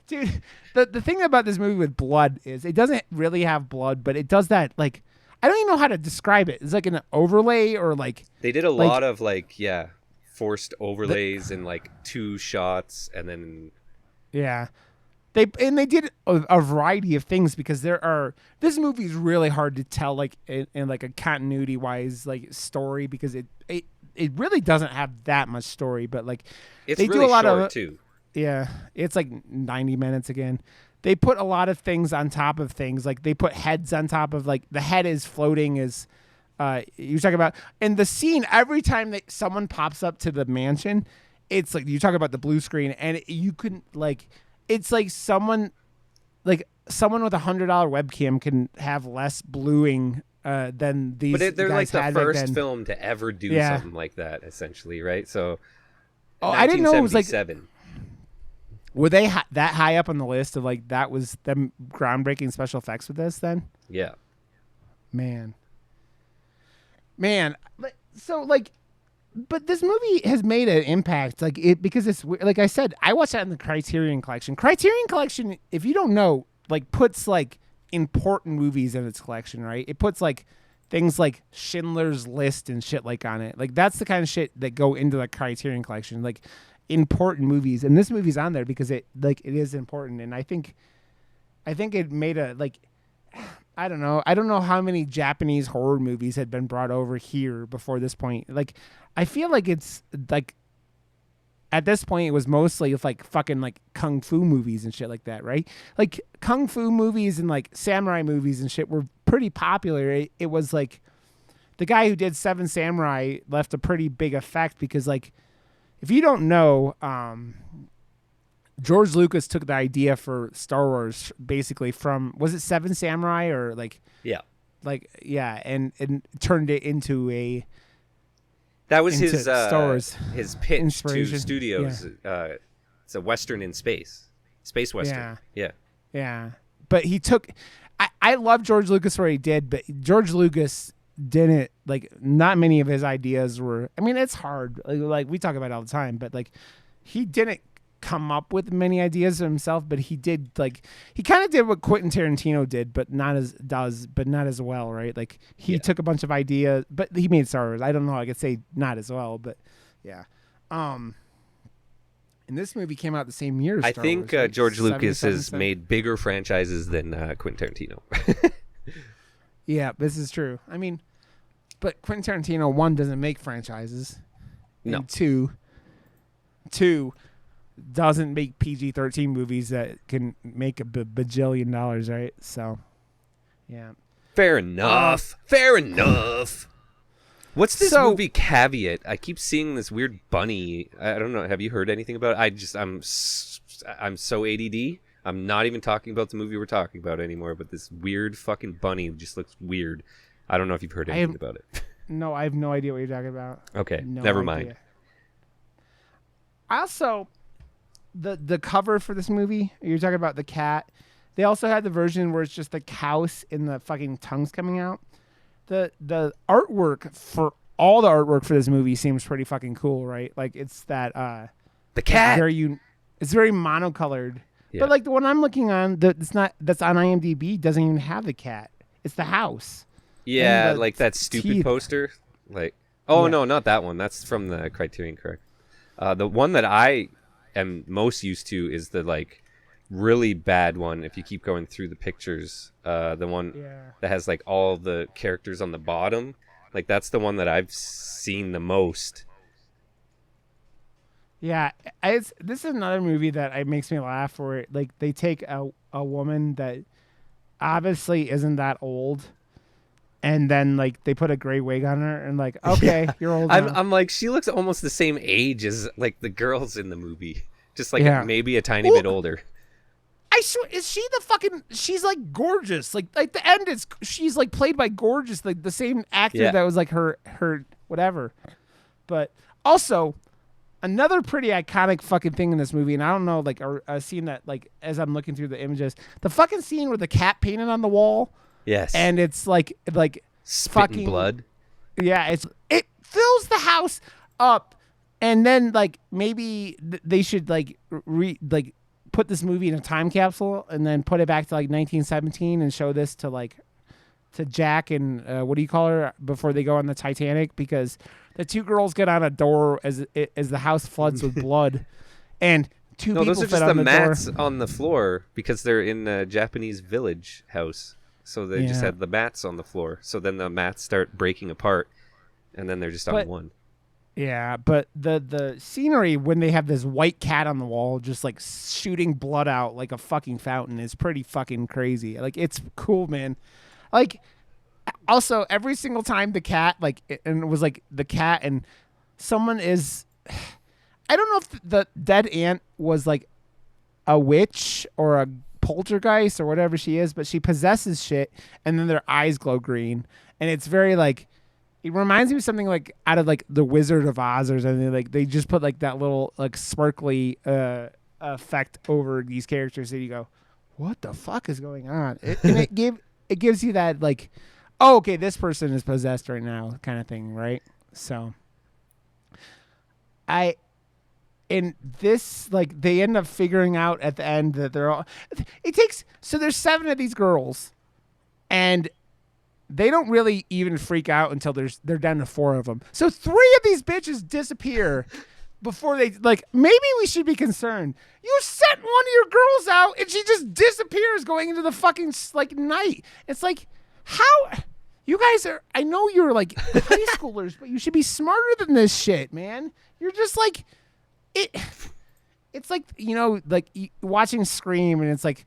Dude, the thing about this movie with blood is it doesn't really have blood, but it does that like, I don't even know how to describe it. It's like an overlay or like. They did a lot of like, forced overlays and like two shots and then. Yeah. They did a variety of things because this movie is really hard to tell like in like a continuity wise like story because it really doesn't have that much story, but like they really do a lot of too. Yeah, it's like 90 minutes again. They put a lot of things on top of things. Like they put heads on top of like the head is floating as you talk about, and the scene every time that someone pops up to the mansion, it's like you talk about the blue screen, and you couldn't like it's like someone with $100 webcam can have less bluing. Than these but they're guys like the had first film to ever do something like that, essentially, right? So, I didn't know it was like. Were they that high up on the list of like that was them groundbreaking special effects with this? Then, yeah, man. So like, but this movie has made an impact, like it because it's like I said, I watched that in the Criterion Collection. Criterion Collection, if you don't know, like puts like. Important movies in its collection, right? It puts like things like Schindler's List and shit like on it. Like that's the kind of shit that go into the Criterion Collection, like important movies. And this movie's on there because it is important. And I think it made a like I don't know how many Japanese horror movies had been brought over here before this point. Like I feel like it's like at this point, it was mostly like fucking like kung fu movies and shit like that, right? Like kung fu movies and like samurai movies and shit were pretty popular. It was like the guy who did Seven Samurai left a pretty big effect because like if you don't know, George Lucas took the idea for Star Wars basically from was it Seven Samurai or like and turned it into a. That was his Star Wars his pitch to studios. Yeah. It's a Western in space Western. Yeah. But he took. I love George Lucas for what he did, but George Lucas didn't like. Not many of his ideas were. I mean, it's hard. Like we talk about it all the time, but like he didn't come up with many ideas himself, but he did like he kind of did what Quentin Tarantino did, but not as well, right? Like he took a bunch of ideas, but he made Star Wars. I don't know. I could say not as well, but yeah. And this movie came out the same year as I Star think Wars, right? George Lucas has 77. made bigger franchises than Quentin Tarantino. Yeah, this is true. I mean, but Quentin Tarantino, one, doesn't make franchises. No. And two doesn't make PG-13 movies that can make a bajillion dollars, right? So, yeah. Fair enough. Fair enough. What's this movie caveat? I keep seeing this weird bunny. I don't know. Have you heard anything about it? I'm so ADD. I'm not even talking about the movie we're talking about anymore, but this weird fucking bunny just looks weird. I don't know if you've heard anything about it. No, I have no idea what you're talking about. Okay, no never idea. mind. I also, the cover for this movie, you're talking about the cat. They also had the version where it's just the house and the fucking tongues coming out. The artwork for all the artwork for this movie seems pretty fucking cool, right? Like it's that the cat. It's very monocolored. Yeah. But like the one I'm looking on, that's on IMDb doesn't even have the cat. It's the house. Yeah, like that stupid teeth. poster. Like, oh Yeah. no, not that one. That's from the Criterion Correct. The one that I am most used to is the like really bad one. If you keep going through the pictures, the one that has like all the characters on the bottom, like that's the one that I've seen the most. Yeah, this is another movie that it makes me laugh. Where like they take a woman that obviously isn't that old, and then like they put a gray wig on her and like, okay, you're old. I'm like, she looks almost the same age as like the girls in the movie, just like maybe a tiny bit older. I swear, is she the fucking? She's like gorgeous. Like the end is she's like played by gorgeous, like the same actor that was like her whatever. But also another pretty iconic fucking thing in this movie, and I don't know like a scene that like as I'm looking through the images, the fucking scene with the cat painted on the wall. Yes. And it's like spitting blood. Yeah, it fills the house up, and then like maybe they should like put this movie in a time capsule and then put it back to like 1917 and show this to Jack and what do you call her before they go on the Titanic, because the two girls get on a door as the house floods with blood, and people those are fit just on the the mats door. on the floor because they're in a Japanese village house. So they just had the mats on the floor. So then the mats start breaking apart, and then they're just on one. Yeah, but the scenery when they have this white cat on the wall just like shooting blood out like a fucking fountain is pretty fucking crazy. Like it's cool, man. Like also every single time the cat and it was like the cat and someone is I don't know if the dead aunt was like a witch or a poltergeist or whatever she is, but she possesses shit and then their eyes glow green, and it's very like it reminds me of something like out of like the Wizard of Oz or something. Like they just put like that little like sparkly effect over these characters that you go, what the fuck is going on? It gives you that like, oh, okay, this person is possessed right now kind of thing, right? So in this, like they end up figuring out at the end that they're all there's 7 of these girls, and they don't really even freak out until they're down to 4 of them. So 3 of these bitches disappear before they like. Maybe we should be concerned. You sent one of your girls out and she just disappears going into the fucking like night. It's like, how you guys are? I know you're like high schoolers, but you should be smarter than this shit, man. You're just like it. It's like like watching Scream, and it's like.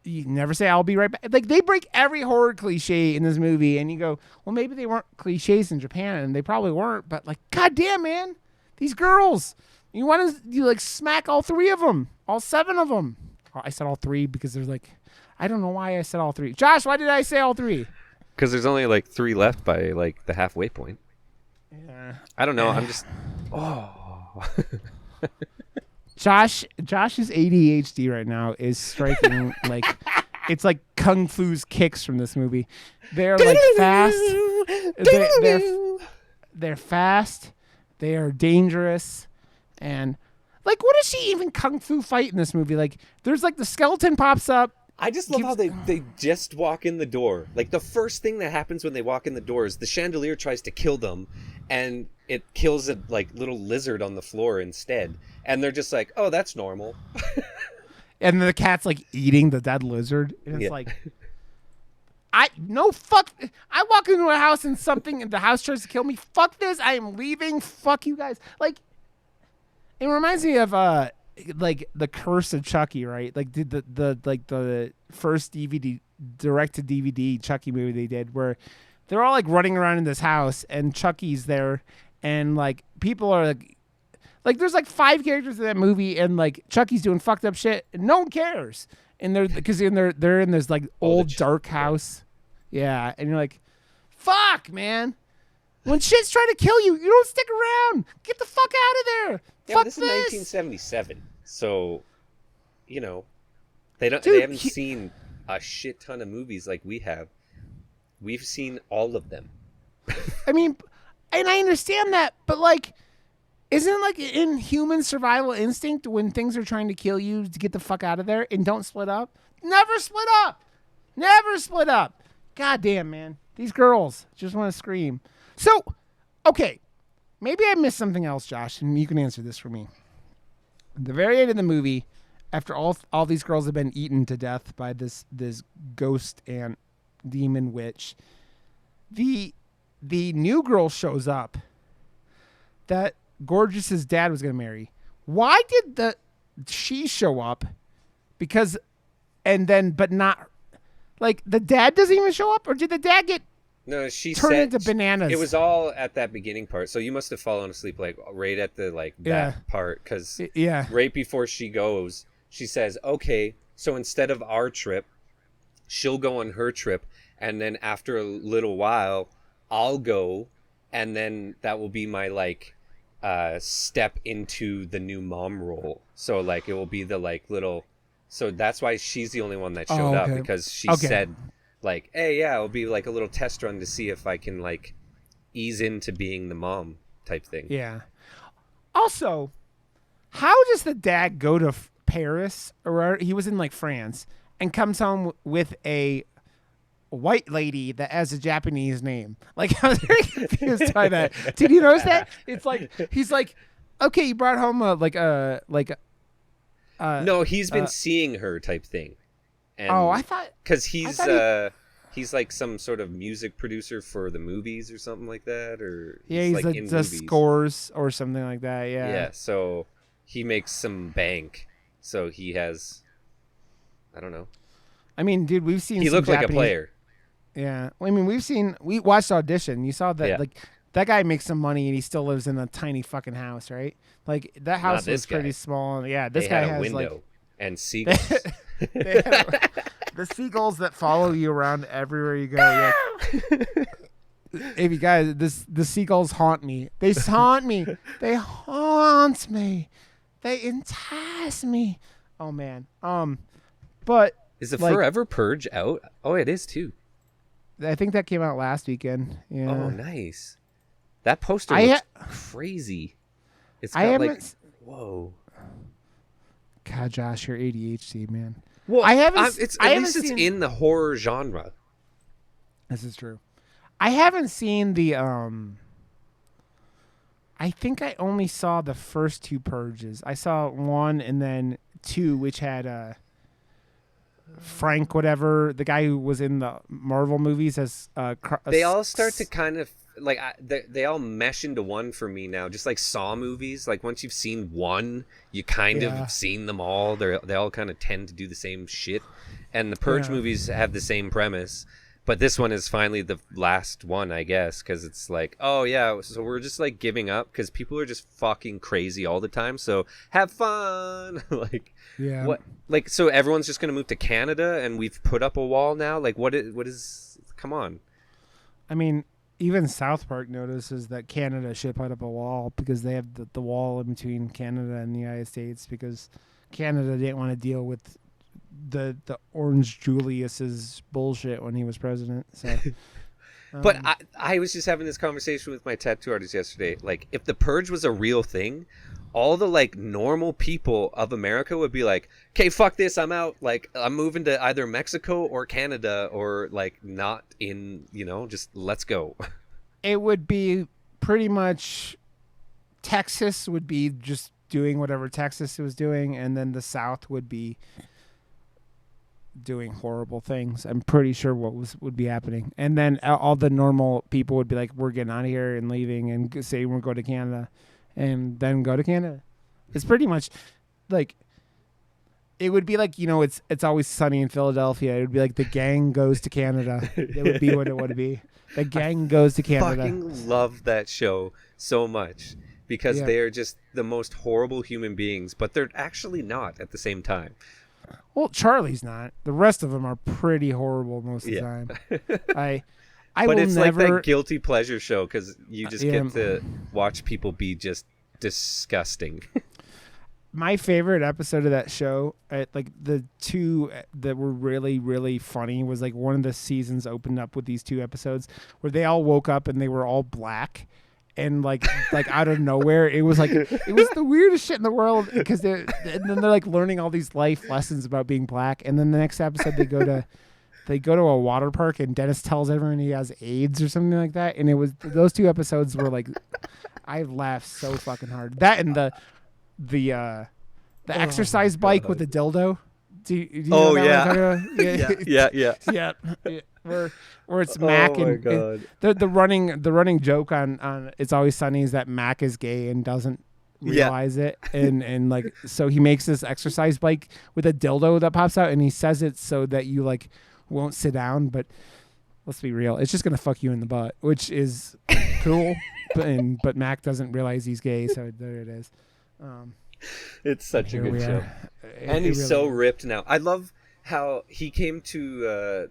You never say I'll be right back. Like they break every horror cliche in this movie, and you go, well, maybe they weren't cliches in Japan, and they probably weren't. But like, goddamn, man, these girls, you want to like smack all 3 of them, all 7 of them. I said all 3 because there's like, I don't know why I said all 3. Josh, why did I say all 3? Because there's only like 3 left by like the halfway point. Yeah. I don't know. I'm just. Josh's ADHD right now is striking like it's like Kung Fu's kicks from this movie. They're like fast. They're fast, they are dangerous, and like, what does she even kung fu fight in this movie? Like, there's like the skeleton pops up. I just love how they just walk in the door. Like, the first thing that happens when they walk in the door is the chandelier tries to kill them, and it kills a like little lizard on the floor instead. And they're just like, oh, that's normal. And the cat's like eating the dead lizard, and it's like, I walk into a house and the house tries to kill me. Fuck this. I am leaving. Fuck you guys. Like, it reminds me of like the Curse of Chucky, right? Like the first DVD direct to DVD Chucky movie they did, where they're all like running around in this house and Chucky's there, and like people are like there's like 5 characters in that movie, and like Chucky's doing fucked up shit and no one cares. And they're in this like old dark house. Yeah, and you're like, fuck, man. When shit's trying to kill you, you don't stick around. Get the fuck out of there. Yeah, fuck this is this. 1977. So, you know, they haven't seen a shit ton of movies like we have. We've seen all of them. I mean, and I understand that, but like, isn't it like in human survival instinct when things are trying to kill you to get the fuck out of there and don't split up? Never split up. Never split up. God damn, man. These girls just want to scream. So, okay, maybe I missed something else, Josh, and you can answer this for me. At the very end of the movie, after all these girls have been eaten to death by this ghost and demon witch, the new girl shows up that Gorgeous's dad was going to marry. Why did she show up? Because, and then, but not, like, the dad doesn't even show up? Or did the dad get turned into bananas? It was all at that beginning part. So you must have fallen asleep, like, right at the, like, that part. Because right before she goes, she says, okay, so instead of our trip, she'll go on her trip. And then after a little while, I'll go. And then that will be my, like, step into the new mom role. So like it will be the like little, so that's why she's the only one that showed up, because she said like, hey, yeah, it'll be like a little test run to see if I can like ease into being the mom type thing. Yeah. Also, how does the dad go to Paris, or he was in like France, and comes home with a white lady that has a Japanese name? Like, I was very confused by that. Did you notice that? It's like, he's like, okay, you brought home no, he's been seeing her type thing. And I thought, because he's like some sort of music producer for the movies or something like that, or he's like in the movies. Scores or something like that. Yeah, so he makes some bank, so he has, I don't know. I mean, dude, we've seen he looked like a player. Yeah, I mean, we watched Audition. You saw that, like, that guy makes some money and he still lives in a tiny fucking house, right? Like, that house was pretty small. Yeah, this guy has window like and seagulls. The seagulls that follow you around everywhere you go. Yeah. If you guys, the seagulls haunt me. They haunt me. They haunt me. They entice me. Oh man. But is the Forever Purge out? Oh, it is too. I think that came out last weekend. Yeah. Oh, nice. That poster looks crazy. It's got like, whoa. God, Josh, you're ADHD, man. Well, at least it's in the horror genre. This is true. I haven't seen the I think I only saw the first 2 Purges. I saw 1 and then 2, which had Frank, whatever, the guy who was in the Marvel movies, as they all start to kind of like they all mesh into one for me now, just like Saw movies. Like once you've seen one, you kind of have seen them all. They all kind of tend to do the same shit, and the Purge movies have the same premise, but this one is finally the last one, I guess, because it's like, oh yeah, so we're just like giving up because people are just fucking crazy all the time, so have fun. Like, what, like, so everyone's just gonna move to Canada and we've put up a wall now? Like, what is come on. I mean, even South Park notices that Canada should put up a wall because they have the wall in between Canada and the United States, because Canada didn't want to deal with the Orange Julius's bullshit when he was president. So But I was just having this conversation with my tattoo artist yesterday. Like, if the purge was a real thing, all the like normal people of America would be like, okay, fuck this, I'm out. Like, I'm moving to either Mexico or Canada, or like not in, just let's go. It would be pretty much Texas would be just doing whatever Texas was doing, and then the South would be doing horrible things. I'm pretty sure would be happening, and then all the normal people would be like, "We're getting out of here and leaving," and say we're going to Canada, and then go to Canada. It's pretty much like it would be like it's always sunny in Philadelphia. It would be like the gang goes to Canada. It would be what it would be. The gang goes to Canada. Fucking love that show so much because they are just the most horrible human beings, but they're actually not at the same time. Well, Charlie's not. The rest of them are pretty horrible most of the time. I but will it's never... like that guilty pleasure show because you just get to watch people be just disgusting. My favorite episode of that show, like the two that were really, really funny, was like one of the seasons opened up with these two episodes where they all woke up and they were all black. And like out of nowhere, it was the weirdest shit in the world because and then they're like learning all these life lessons about being black. And then the next episode they go to a water park and Dennis tells everyone he has AIDS or something like that. And it was those two episodes were like, I laughed so fucking hard. That and the exercise bike with the dildo. Do you know what I'm talking about? Yeah. Where it's Mac and the running joke on It's Always Sunny is that Mac is gay and doesn't realize it, and like so he makes this exercise bike with a dildo that pops out, and he says it so that you like won't sit down, but let's be real, it's just gonna fuck you in the butt, which is cool, but Mac doesn't realize he's gay, so there it is. It's such a good show. And he's really so ripped now. I love how he came to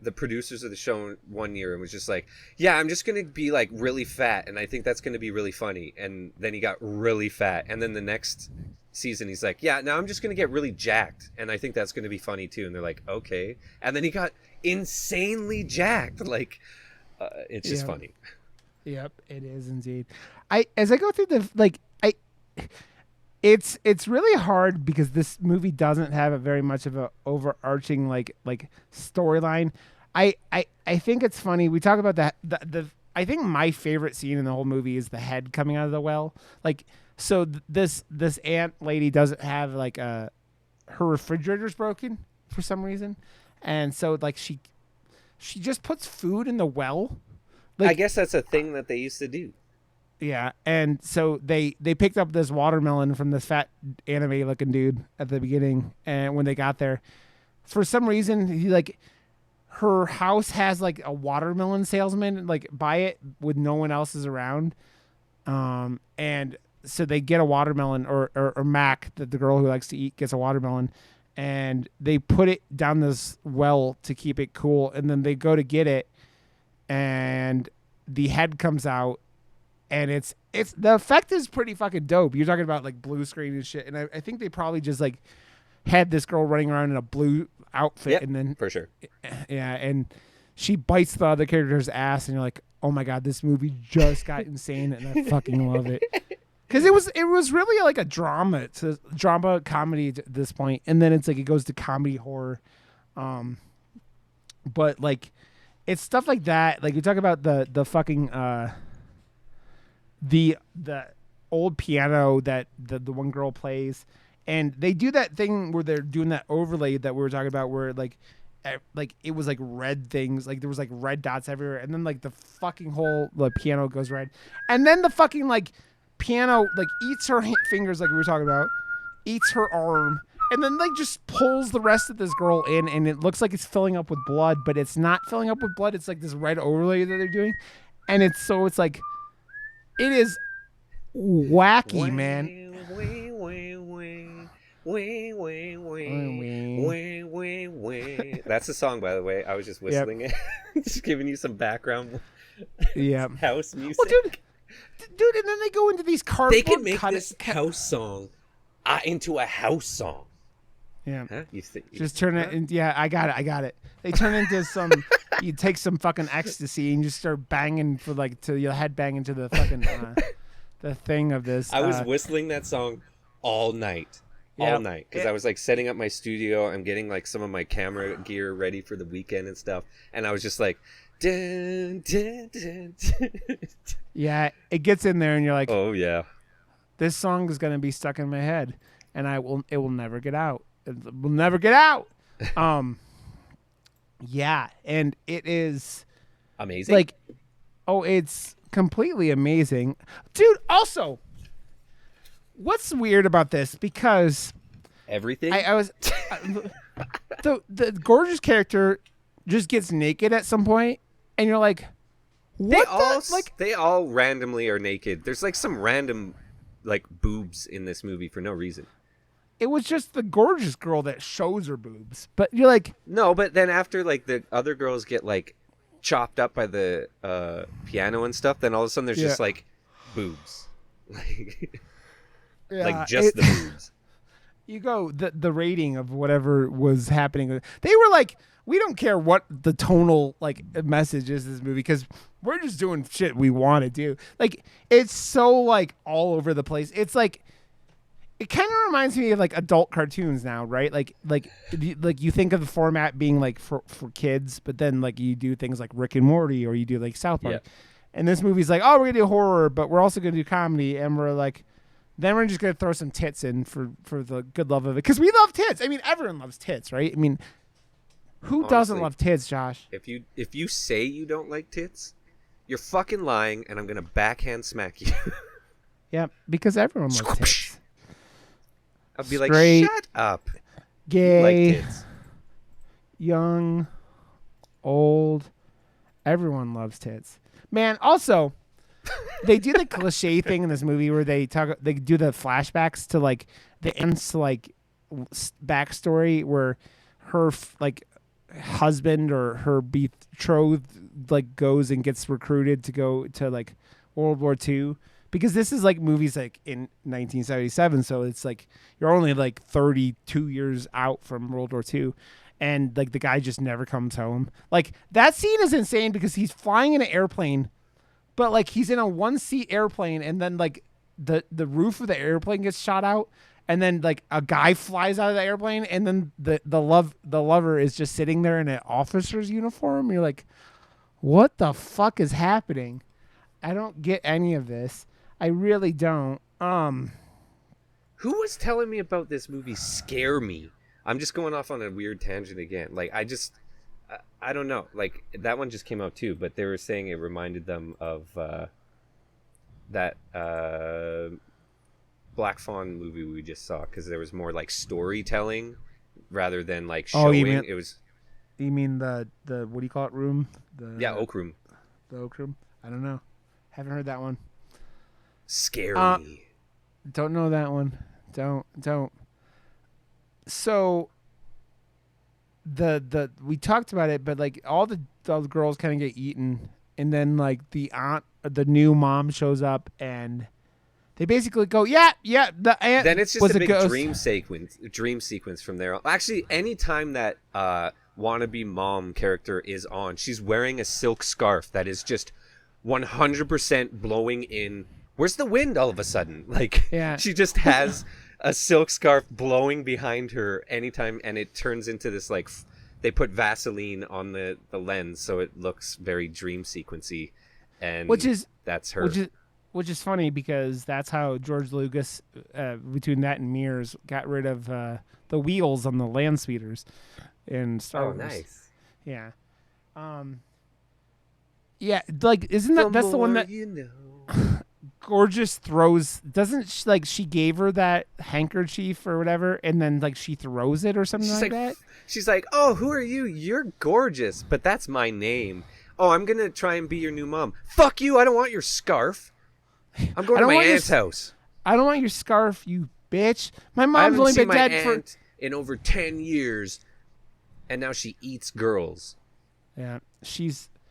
the producers of the show one year and was just like, yeah, I'm just going to be like really fat and I think that's going to be really funny. And then he got really fat. And then the next season he's like, yeah, now I'm just going to get really jacked and I think that's going to be funny too. And they're like, okay. And then he got insanely jacked. Like, it's just funny. Yep, it is indeed. As I go through It's really hard because this movie doesn't have a very much of a overarching like storyline. I think it's funny. We talk about that. I think my favorite scene in the whole movie is the head coming out of the well. Like, so this aunt lady doesn't have like her refrigerator's broken for some reason, and so like she just puts food in the well. Like, I guess that's a thing that they used to do. Yeah, and so they picked up this watermelon from this fat anime-looking dude at the beginning, and when they got there, for some reason, her house has like a watermelon salesman like buy it when no one else is around, and so they get a watermelon, or Mac, the girl who likes to eat, gets a watermelon, and they put it down this well to keep it cool, and then they go to get it, and the head comes out. And it's the effect is pretty fucking dope. You're talking about like blue screen and shit. And I think they probably just like had this girl running around in a blue outfit, and then for sure. Yeah, and she bites the other character's ass, and you're like, oh my god, this movie just got insane, and I fucking love it. Because it was really like a drama. It's a drama comedy at this point, and then it's like it goes to comedy horror. But like it's stuff like that. Like you talk about the fucking the old piano that the one girl plays, and they do that thing where they're doing that overlay that we were talking about, where like it was like red things, like there was like red dots everywhere, and then like the fucking whole piano goes red, and then the fucking like piano like eats her fingers, like we were talking about, eats her arm, and then like just pulls the rest of this girl in, and it looks like it's filling up with blood, but it's not filling up with blood. It's like this red overlay that they're doing, and it's like it is wacky, man. That's the song, by the way. I was just whistling it, just giving you some background. House music. Well, dude, and then they go into these cardboard. They can make this house song into a house song. Yeah. Huh? You think? Just turn it. In, yeah, I got it. They turn into some. You take some fucking ecstasy and you just start banging for like till your head bang into the fucking the thing of this. I was whistling that song all night. Yeah. All night, because I was like setting up my studio. I'm getting like some of my camera gear ready for the weekend and stuff, and I was just like, dun, dun, dun, dun. Yeah, it gets in there and you're like, Oh yeah, this song is gonna be stuck in my head, and it will never get out. It will never get out. Yeah, and it is amazing. like, oh, it's completely amazing, dude. Also, what's weird about this? Because everything. I was the gorgeous character just gets naked at some point, and you're like, what? They all randomly are naked. There's like some random like boobs in this movie for no reason. It was just the gorgeous girl that shows her boobs, but you're like, no. But then after like the other girls get like chopped up by the piano and stuff, then all of a sudden there's just like boobs, like just the boobs. You go the rating of whatever was happening. They were like, we don't care what the tonal like message is this movie because we're just doing shit we want to do. Like it's so like all over the place. It's like it kind of reminds me of like adult cartoons now, right? Like you think of the format being like for kids, but then like you do things like Rick and Morty or you do like South Park. Yeah. And this movie's like, oh, we're gonna do horror, but we're also gonna do comedy, and we're like, then we're just gonna throw some tits in for the good love of it because we love tits. I mean, everyone loves tits, right? I mean, who doesn't love tits, Josh? If you say you don't like tits, you're fucking lying, and I'm gonna backhand smack you. Yeah, because everyone loves tits. I'll be straight, like, shut up. Gay, you like tits. Young, old, everyone loves tits. Man, also, they do the cliche thing in this movie where they do the flashbacks to like the ends to like backstory where her like husband or her betrothed like goes and gets recruited to go to like World War II. Because this is like movies like in 1977, so it's like you're only like 32 years out from World War II, and like the guy just never comes home. Like that scene is insane because he's flying in an airplane, but like he's in a one-seat airplane, and then like the roof of the airplane gets shot out, and then like a guy flies out of the airplane, and then the lover is just sitting there in an officer's uniform. You're like, what the fuck is happening? I don't get any of this. I really don't. Who was telling me about this movie Scare Me? I'm just going off on a weird tangent again. Like, I don't know. Like, that one just came out too, but they were saying it reminded them of that Black Fawn movie we just saw because there was more like storytelling rather than like showing. You mean the what do you call it room? Oak Room. The Oak Room. I don't know. Haven't heard that one. Scare Me. Don't know that one. Don't. So the we talked about it, but like all the girls kind of get eaten, and then like the new mom shows up, and they basically go, yeah. The aunt. Then it's just was a big ghost. dream sequence from there. Actually, anytime that wannabe mom character is on, she's wearing a silk scarf that is just 100% blowing in. Where's the wind all of a sudden? Like, she just has a silk scarf blowing behind her anytime, and it turns into this, like, they put Vaseline on the lens so it looks very dream sequency, and that's her. Which is funny because that's how George Lucas, between that and Mirrors, got rid of the wheels on the land speeders in Star Wars. Oh, nice. Yeah. Yeah, like, isn't that's the one that... You know. Gorgeous throws, doesn't she gave her that handkerchief or whatever, and then like she throws it or something like that? She's like, oh, who are you? You're gorgeous, but that's my name. Oh, I'm gonna try and be your new mom. Fuck you, I don't want your scarf. I'm going to my aunt's house. I don't want your scarf, you bitch. My mom's only been dead for in over 10 years, and now she eats girls. Yeah,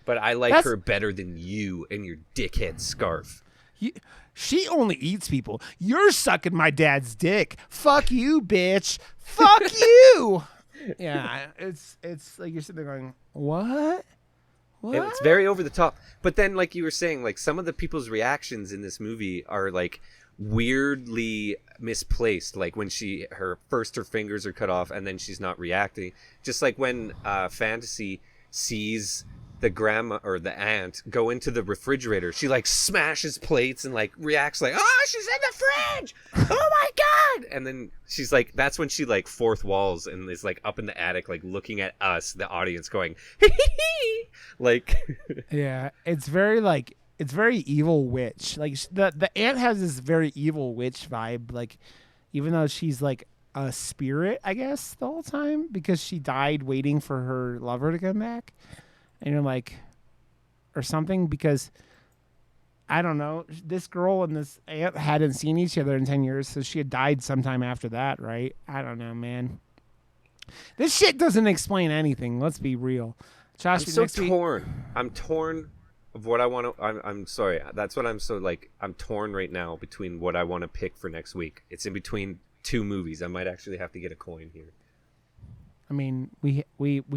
but I like her better than you and your dickhead scarf. You, she only eats people. You're sucking my dad's dick. Fuck you, bitch. Fuck you. Yeah, it's like you're sitting there going, what? What? It's very over the top. But then, like you were saying, like some of the people's reactions in this movie are like weirdly misplaced. Like when her fingers are cut off and then she's not reacting. Just like when Fantasy sees the grandma or the aunt go into the refrigerator, she like smashes plates and like reacts like, oh, she's in the fridge, oh my god. And then she's like, that's when she like fourth walls and is like up in the attic like looking at us, the audience, going hee hee hee. Like yeah, it's very evil witch. Like the aunt has this very evil witch vibe, like even though she's like a spirit, I guess, the whole time, because she died waiting for her lover to come back. And you're like, or something, because I don't know, this girl and this aunt hadn't seen each other in 10 years, so she had died sometime after that, right? I don't know, man. This shit doesn't explain anything. Let's be real. Josh, I'm so torn. I'm torn of what I want to. I'm sorry. That's what I'm so like. I'm torn right now between what I want to pick for next week. It's in between two movies. I might actually have to get a coin here. I mean, we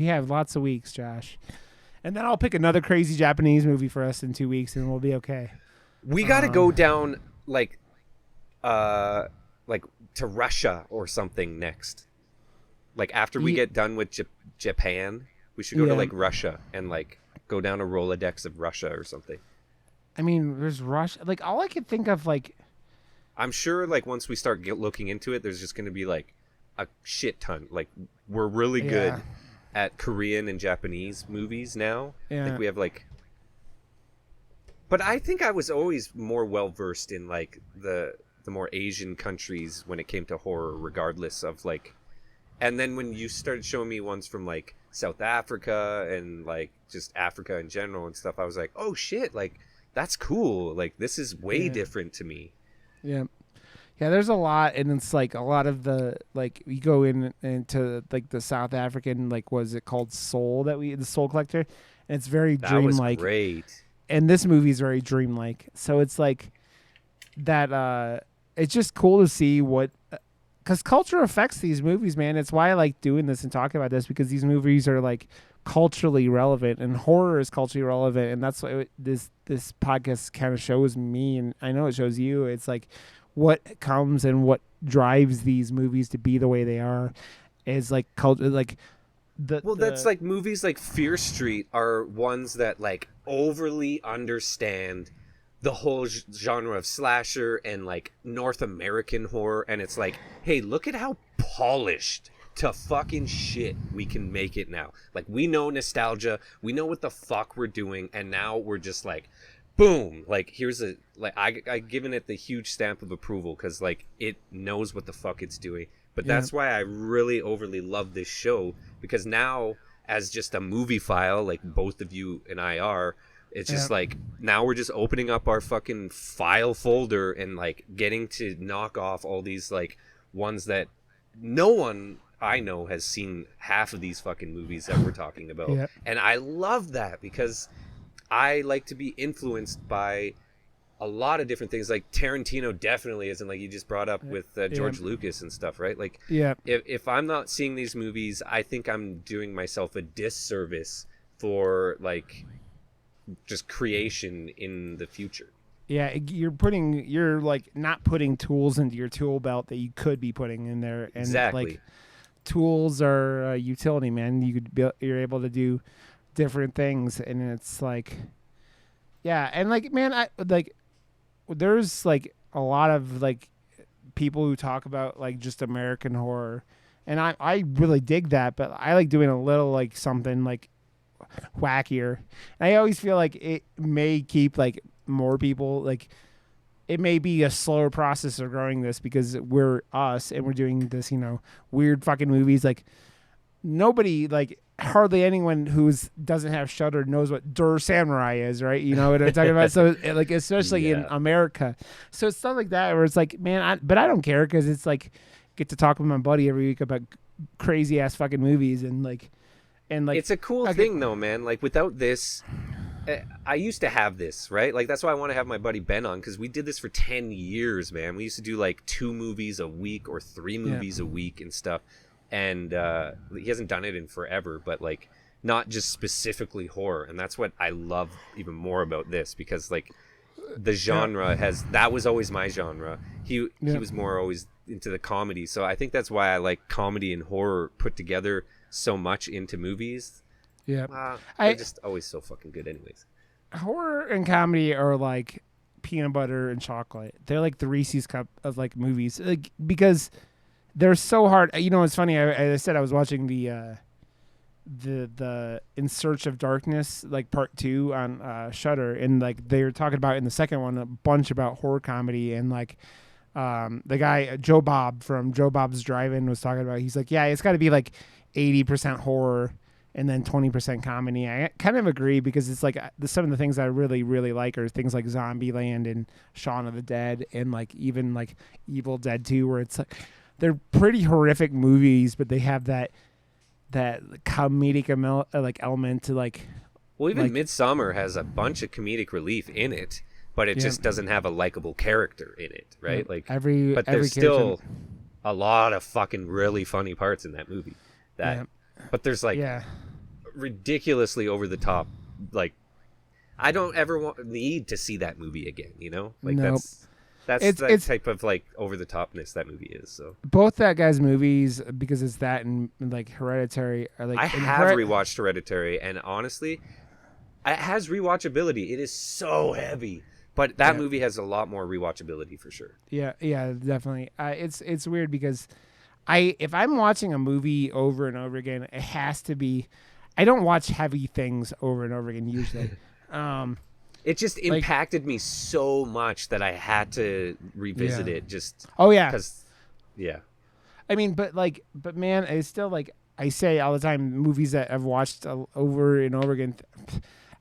have lots of weeks, Josh. And then I'll pick another crazy Japanese movie for us in 2 weeks, and we'll be okay. We got to go down like to Russia or something next. Like after we get done with Japan, we should go to like Russia and like go down a Rolodex of Russia or something. I mean, there's Russia. Like all I could think of, like, I'm sure like once we start looking into it, there's just going to be like a shit ton. Like we're really good at Korean and Japanese movies now. Yeah. Like we have like, but I think I was always more well versed in like the more Asian countries when it came to horror, regardless of like. And then when you started showing me ones from like South Africa and like just Africa in general and stuff, I was like, oh shit, like that's cool. Like this is way different to me. Yeah. Yeah, there's a lot, and it's like a lot of the, like, you go into like the South African, like, was it called Soul, the Soul Collector, and it's very dreamlike. That was great. And this movie is very dreamlike. So it's like that, it's just cool to see what, because culture affects these movies, man. It's why I like doing this and talking about this, because these movies are like culturally relevant, and horror is culturally relevant, and that's what this podcast kind of shows me, and I know it shows you. It's like what comes and what drives these movies to be the way they are is like culture, like that's like movies like Fear Street are ones that like overly understand the whole genre of slasher and like North American horror, and it's like, hey, look at how polished to fucking shit we can make it now. Like we know nostalgia, we know what the fuck we're doing, and now we're just like, boom, like here's a, like I given it the huge stamp of approval because like it knows what the fuck it's doing. But that's why I really overly love this show, because now as just a movie file, like both of you and I are, it's just like now we're just opening up our fucking file folder and like getting to knock off all these like ones that no one I know has seen half of these fucking movies that we're talking about. And I love that because I like to be influenced by a lot of different things. Like Tarantino definitely is, and like you just brought up with George Lucas and stuff, right? Like, if I'm not seeing these movies, I think I'm doing myself a disservice for like just creation in the future. Yeah, you're like not putting tools into your tool belt that you could be putting in there, and exactly. Like tools are utility, man. You're able to do different things, and it's like, yeah, and like, man, I like there's like a lot of like people who talk about like just American horror, and I really dig that, but I like doing a little like something like wackier. And I always feel like it may keep like more people, like it may be a slower process of growing this because we're us and we're doing this, weird fucking movies. Like nobody, like hardly anyone doesn't have Shudder knows what Der Samurai is, right? You know what I'm talking about? So like, especially in America. So it's stuff like that where it's like, man, but I don't care because it's like get to talk with my buddy every week about crazy ass fucking movies and like. It's a cool thing though, man. Like without this, I used to have this, right? Like that's why I want to have my buddy Ben on, because we did this for 10 years, man. We used to do like 2 movies a week or 3 movies a week and stuff. And he hasn't done it in forever, but like not just specifically horror. And that's what I love even more about this, because like the genre that was always my genre. He was more always into the comedy. So I think that's why I like comedy and horror put together so much into movies. Yeah. They're just always so fucking good anyways. Horror and comedy are like peanut butter and chocolate. They're like the Reese's cup of like movies, like, because they're so hard. You know, it's funny. I said I was watching the In Search of Darkness, like part 2 on Shudder, and like they were talking about in the second one a bunch about horror comedy, and like the guy Joe Bob from Joe Bob's Drive-In was talking about. He's like, yeah, it's got to be like 80% horror and then 20% comedy. I kind of agree, because it's like some of the things I really, really like are things like Zombieland and Shaun of the Dead, and like even like Evil Dead 2, where it's like they're pretty horrific movies, but they have that comedic element to like. Well, even Midsommar has a bunch of comedic relief in it, but it just doesn't have a likable character in it, right? Like but there's still a lot of fucking really funny parts in that movie. But there's like ridiculously over the top. Like I don't ever need to see that movie again. You know, like that's the type of like over the topness that movie is. So both that guy's movies, because it's that and like Hereditary, are like. I have rewatched Hereditary, and honestly, it has rewatchability. It is so heavy, but that movie has a lot more rewatchability for sure. Yeah, definitely. It's weird because if I'm watching a movie over and over again, it has to be. I don't watch heavy things over and over again usually. It just impacted me so much that I had to revisit it. Just because, I mean, but man, it's still like I say all the time. Movies that I've watched over and over again.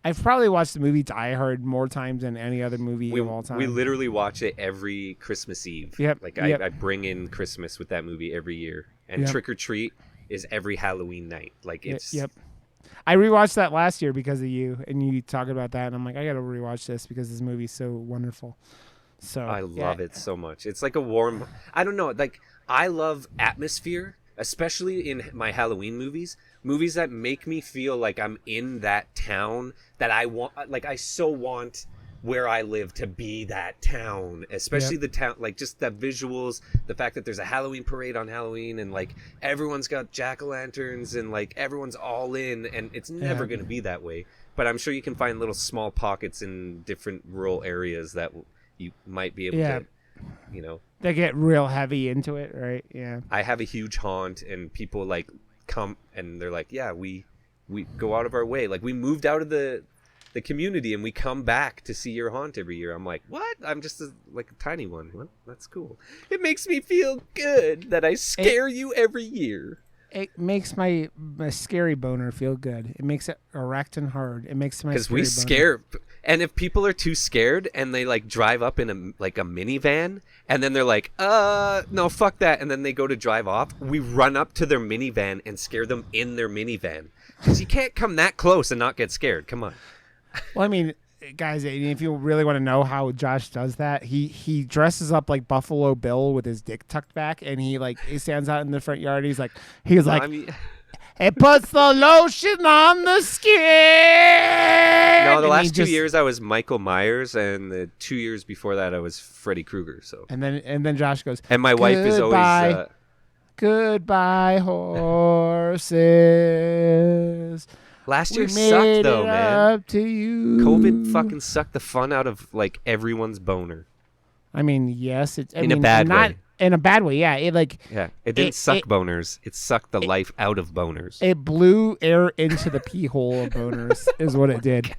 I've probably watched the movie Die Hard more times than any other movie of all time. We literally watch it every Christmas Eve. I bring in Christmas with that movie every year, and Trick or Treat is every Halloween night. Like it's. I rewatched that last year because of you, and you talk about that, and I'm like, I gotta rewatch this because this movie's so wonderful. So I love it so much. It's like a warm. I don't know. Like I love atmosphere, especially in my Halloween movies. Movies that make me feel like I'm in that town that I want. Like I so want where I live to be that town, especially the town, like just the visuals, the fact that there's a Halloween parade on Halloween, and like everyone's got jack-o'-lanterns, and like everyone's all in, and it's never going to be that way. But I'm sure you can find little small pockets in different rural areas that you might be able to, you know. They get real heavy into it, right? Yeah. I have a huge haunt, and people like come and they're like, yeah, we go out of our way. Like we moved out of the community and we come back to see your haunt every year. I'm like, what? I'm just a tiny one. Well, that's cool. It makes me feel good that I scare you every year. It makes my scary boner feel good. It makes it erect and hard. It makes my, because we scare. And if people are too scared and they like drive up in a minivan, and then they're like, no, fuck that, and then they go to drive off, we run up to their minivan and scare them in their minivan, because you can't come that close and not get scared. Come on. Well, I mean, guys, if you really want to know how Josh does that, he dresses up like Buffalo Bill with his dick tucked back, and he stands out in the front yard. He's like, it puts the lotion on the skin. No, the last 2 years I was Michael Myers, and the 2 years before that I was Freddy Krueger. So and then Josh goes, and my wife is always goodbye horses. Last year sucked though, man. Up to you. COVID fucking sucked the fun out of like everyone's boner. I mean, yes, in a bad way. In a bad way, yeah. It didn't suck boners. It sucked the life out of boners. It blew air into the pee hole of boners, is what it did,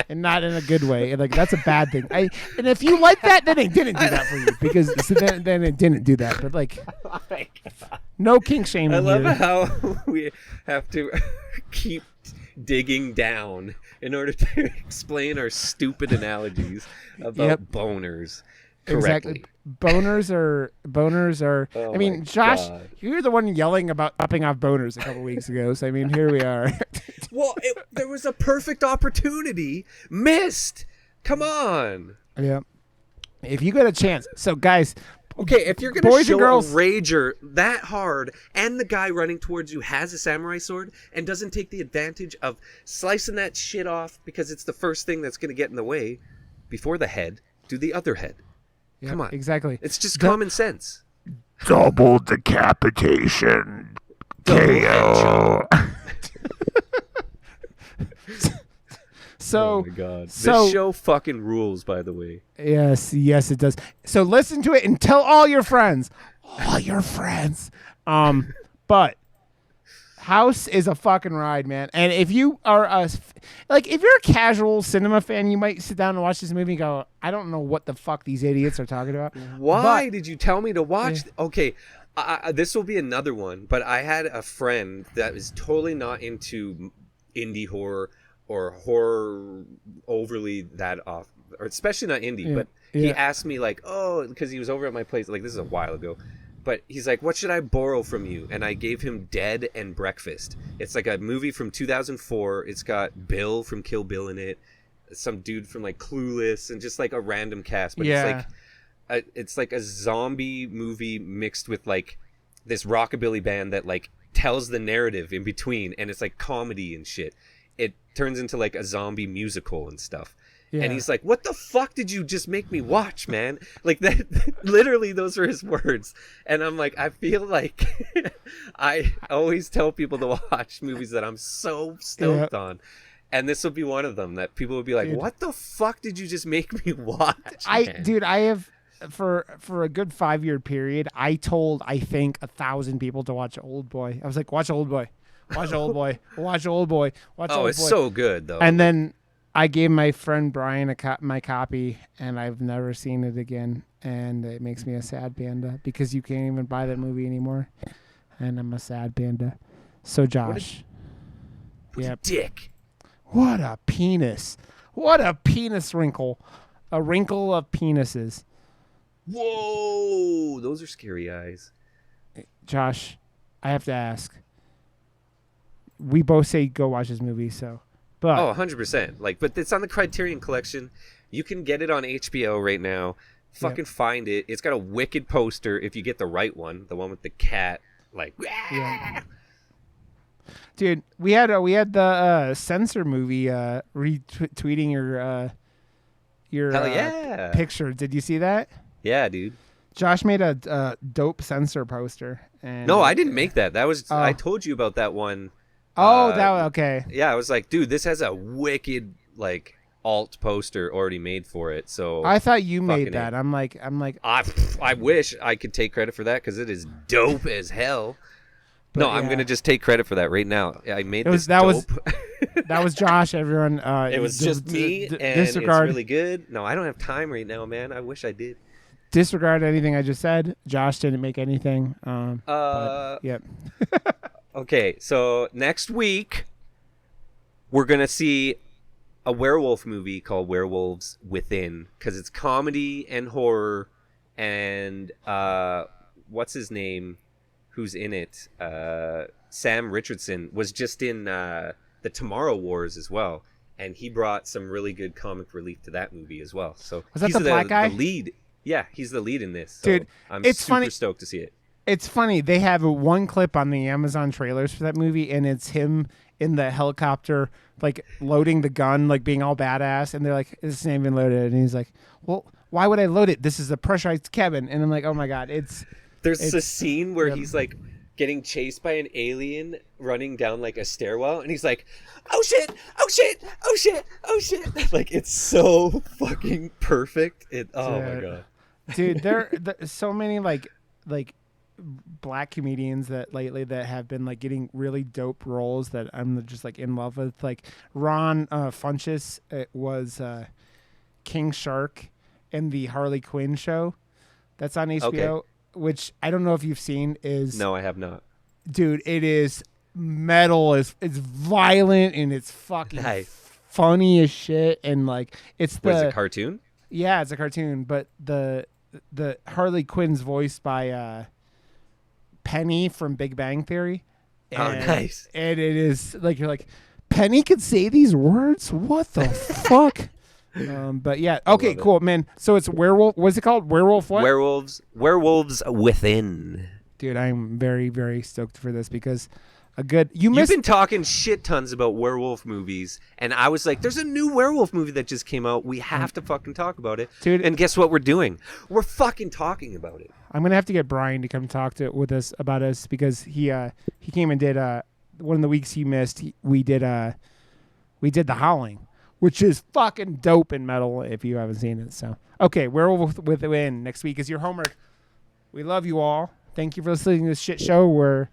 and not in a good way. That's a bad thing. And if you like that, then it didn't do that for you, because then it didn't do that. But no kink shaming. I love how we have to keep digging down in order to explain our stupid analogies about boners. Exactly. correctly. Boners are. Oh I my mean, Josh, God. you're the one yelling about popping off boners a couple weeks ago. So I mean, here we are. Well, there was a perfect opportunity missed. Come on. Yeah. If you get a chance, so guys, Okay, if you're gonna boys show and girls, a rager that hard, and the guy running towards you has a samurai sword and doesn't take the advantage of slicing that shit off because it's the first thing that's gonna get in the way, before the head, do the other head. yeah, Come on, exactly. it's just common sense. Double decapitation. Double KO. So, Oh my God, so this show fucking rules. By the way, yes, it does. So listen to it and tell all your friends, But House is a fucking ride, man. And if you are if you're a casual cinema fan, you might sit down and watch this movie and go, I don't know what the fuck these idiots are talking about. why did you tell me to watch? Okay, this will be another one. But I had a friend that was totally not into indie horror or horror overly that off, or especially not indie. But he asked me like, oh, because he was over at my place. Like, this is a while ago. But he's like, what should I borrow from you? And I gave him Dead and Breakfast. It's like a movie from 2004. It's got Bill from Kill Bill in it, some dude from like Clueless, and just like a random cast. But it's like a zombie movie mixed with like this rockabilly band that like tells the narrative in between, and it's like comedy and shit. It turns into like a zombie musical and stuff. Yeah. And he's like, what the fuck did you just make me watch, man? Like, that, literally, those were his words. And I'm like, I feel like I always tell people to watch movies that I'm so stoked on. And this will be one of them that people will be like, dude, what the fuck did you just make me watch? Dude, I have, for a good 5-year period, I told, I think, 1,000 people to watch Old Boy. I was like, watch Old Boy. Watch Old Boy. Watch Old Boy. Watch Old Boy. Oh, it's so good, though. And then I gave my friend Brian my copy, and I've never seen it again. And it makes me a sad panda because you can't even buy that movie anymore. And I'm a sad panda. So Josh. What a dick. What a penis. What a penis wrinkle. A wrinkle of penises. Whoa. Those are scary eyes. Josh, I have to ask. We both say go watch this movie, so. But, 100%. Like, but it's on the Criterion Collection. You can get it on HBO right now. Fucking find it. It's got a wicked poster if you get the right one, the one with the cat. Like, dude, we had the censor movie retweeting your hell yeah. picture. Did you see that? Yeah, dude. Josh made a dope censor poster. And no, I didn't make that. That was I told you about that one. Okay. Yeah, I was like, dude, this has a wicked like alt poster already made for it. So I thought you made that. I'm like, I wish I could take credit for that because it is dope as hell. But no, I'm gonna just take credit for that right now. I made this dope. That was Josh. Everyone. It was just me, and disregard. It's really good. No, I don't have time right now, man. I wish I did. Disregard anything I just said. Josh didn't make anything. Yep. Okay, so next week we're gonna see a werewolf movie called Werewolves Within because it's comedy and horror, and what's his name? Who's in it? Sam Richardson was just in the Tomorrow Wars as well, and he brought some really good comic relief to that movie as well. So was that the black guy? The lead. Yeah, he's the lead in this. So dude, I'm it's super funny. Stoked to see it. It's funny. They have one clip on the Amazon trailers for that movie, and it's him in the helicopter, like loading the gun, like being all badass. And they're like, "This ain't been loaded." And he's like, "Well, why would I load it? This is a pressurized cabin." And I'm like, "Oh my god, There's a scene where he's like getting chased by an alien running down like a stairwell, and he's like, "Oh shit! Oh shit! Oh shit! Oh shit!" Like it's so fucking perfect. Oh my god, dude, there's so many like black comedians that lately that have been like getting really dope roles that I'm just like in love with. Like Ron Funches was King Shark in the Harley Quinn show that's on HBO, which I don't know if you've seen. No, I have not. Dude, it is metal. It's violent and it's fucking funny as shit. And like it's What is it, a cartoon? Yeah, it's a cartoon, but the Harley Quinn's voiced by Penny from Big Bang Theory. And, nice. And it is like you're like, Penny could say these words? What the fuck? But yeah, okay, cool, man. So it's werewolf. What's it called? Werewolf what? Werewolves Within. Dude, I'm very, very stoked for this because You've been talking shit tons about werewolf movies, and I was like, "There's a new werewolf movie that just came out. We have to fucking talk about it, dude." And guess what we're doing? We're fucking talking about it. I'm gonna have to get Brian to come talk with us about us because he came and did one of the weeks he missed. We did The Howling, which is fucking dope in metal if you haven't seen it. So okay, Werewolf Within next week is your homework. We love you all. Thank you for listening to this shit show where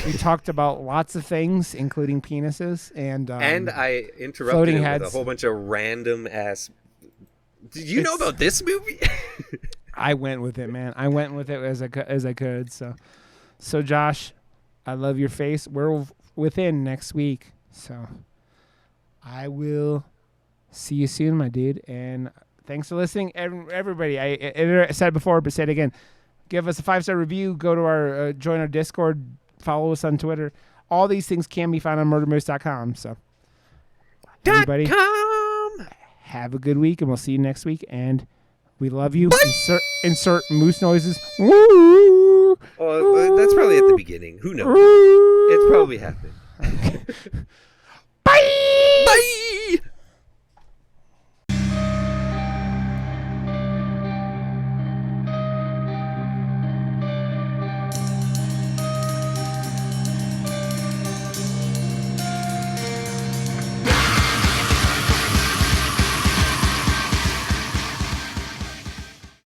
we talked about lots of things, including penises and I interrupted him heads. with a whole bunch of random ass. Did you know about this movie? I went with it, man. I went with it as I could. So Josh, I love your face. We're within next week, so I will see you soon, my dude. And thanks for listening, everybody. I said it before, but say it again. Give us a 5-star review. Go to our join our Discord. Follow us on Twitter. All these things can be found on murdermoose.com. So, everybody, have a good week, and we'll see you next week. And we love you. Insert moose noises. Woo! Oh, that's probably at the beginning. Who knows? It's probably happened. Okay. Bye! Bye!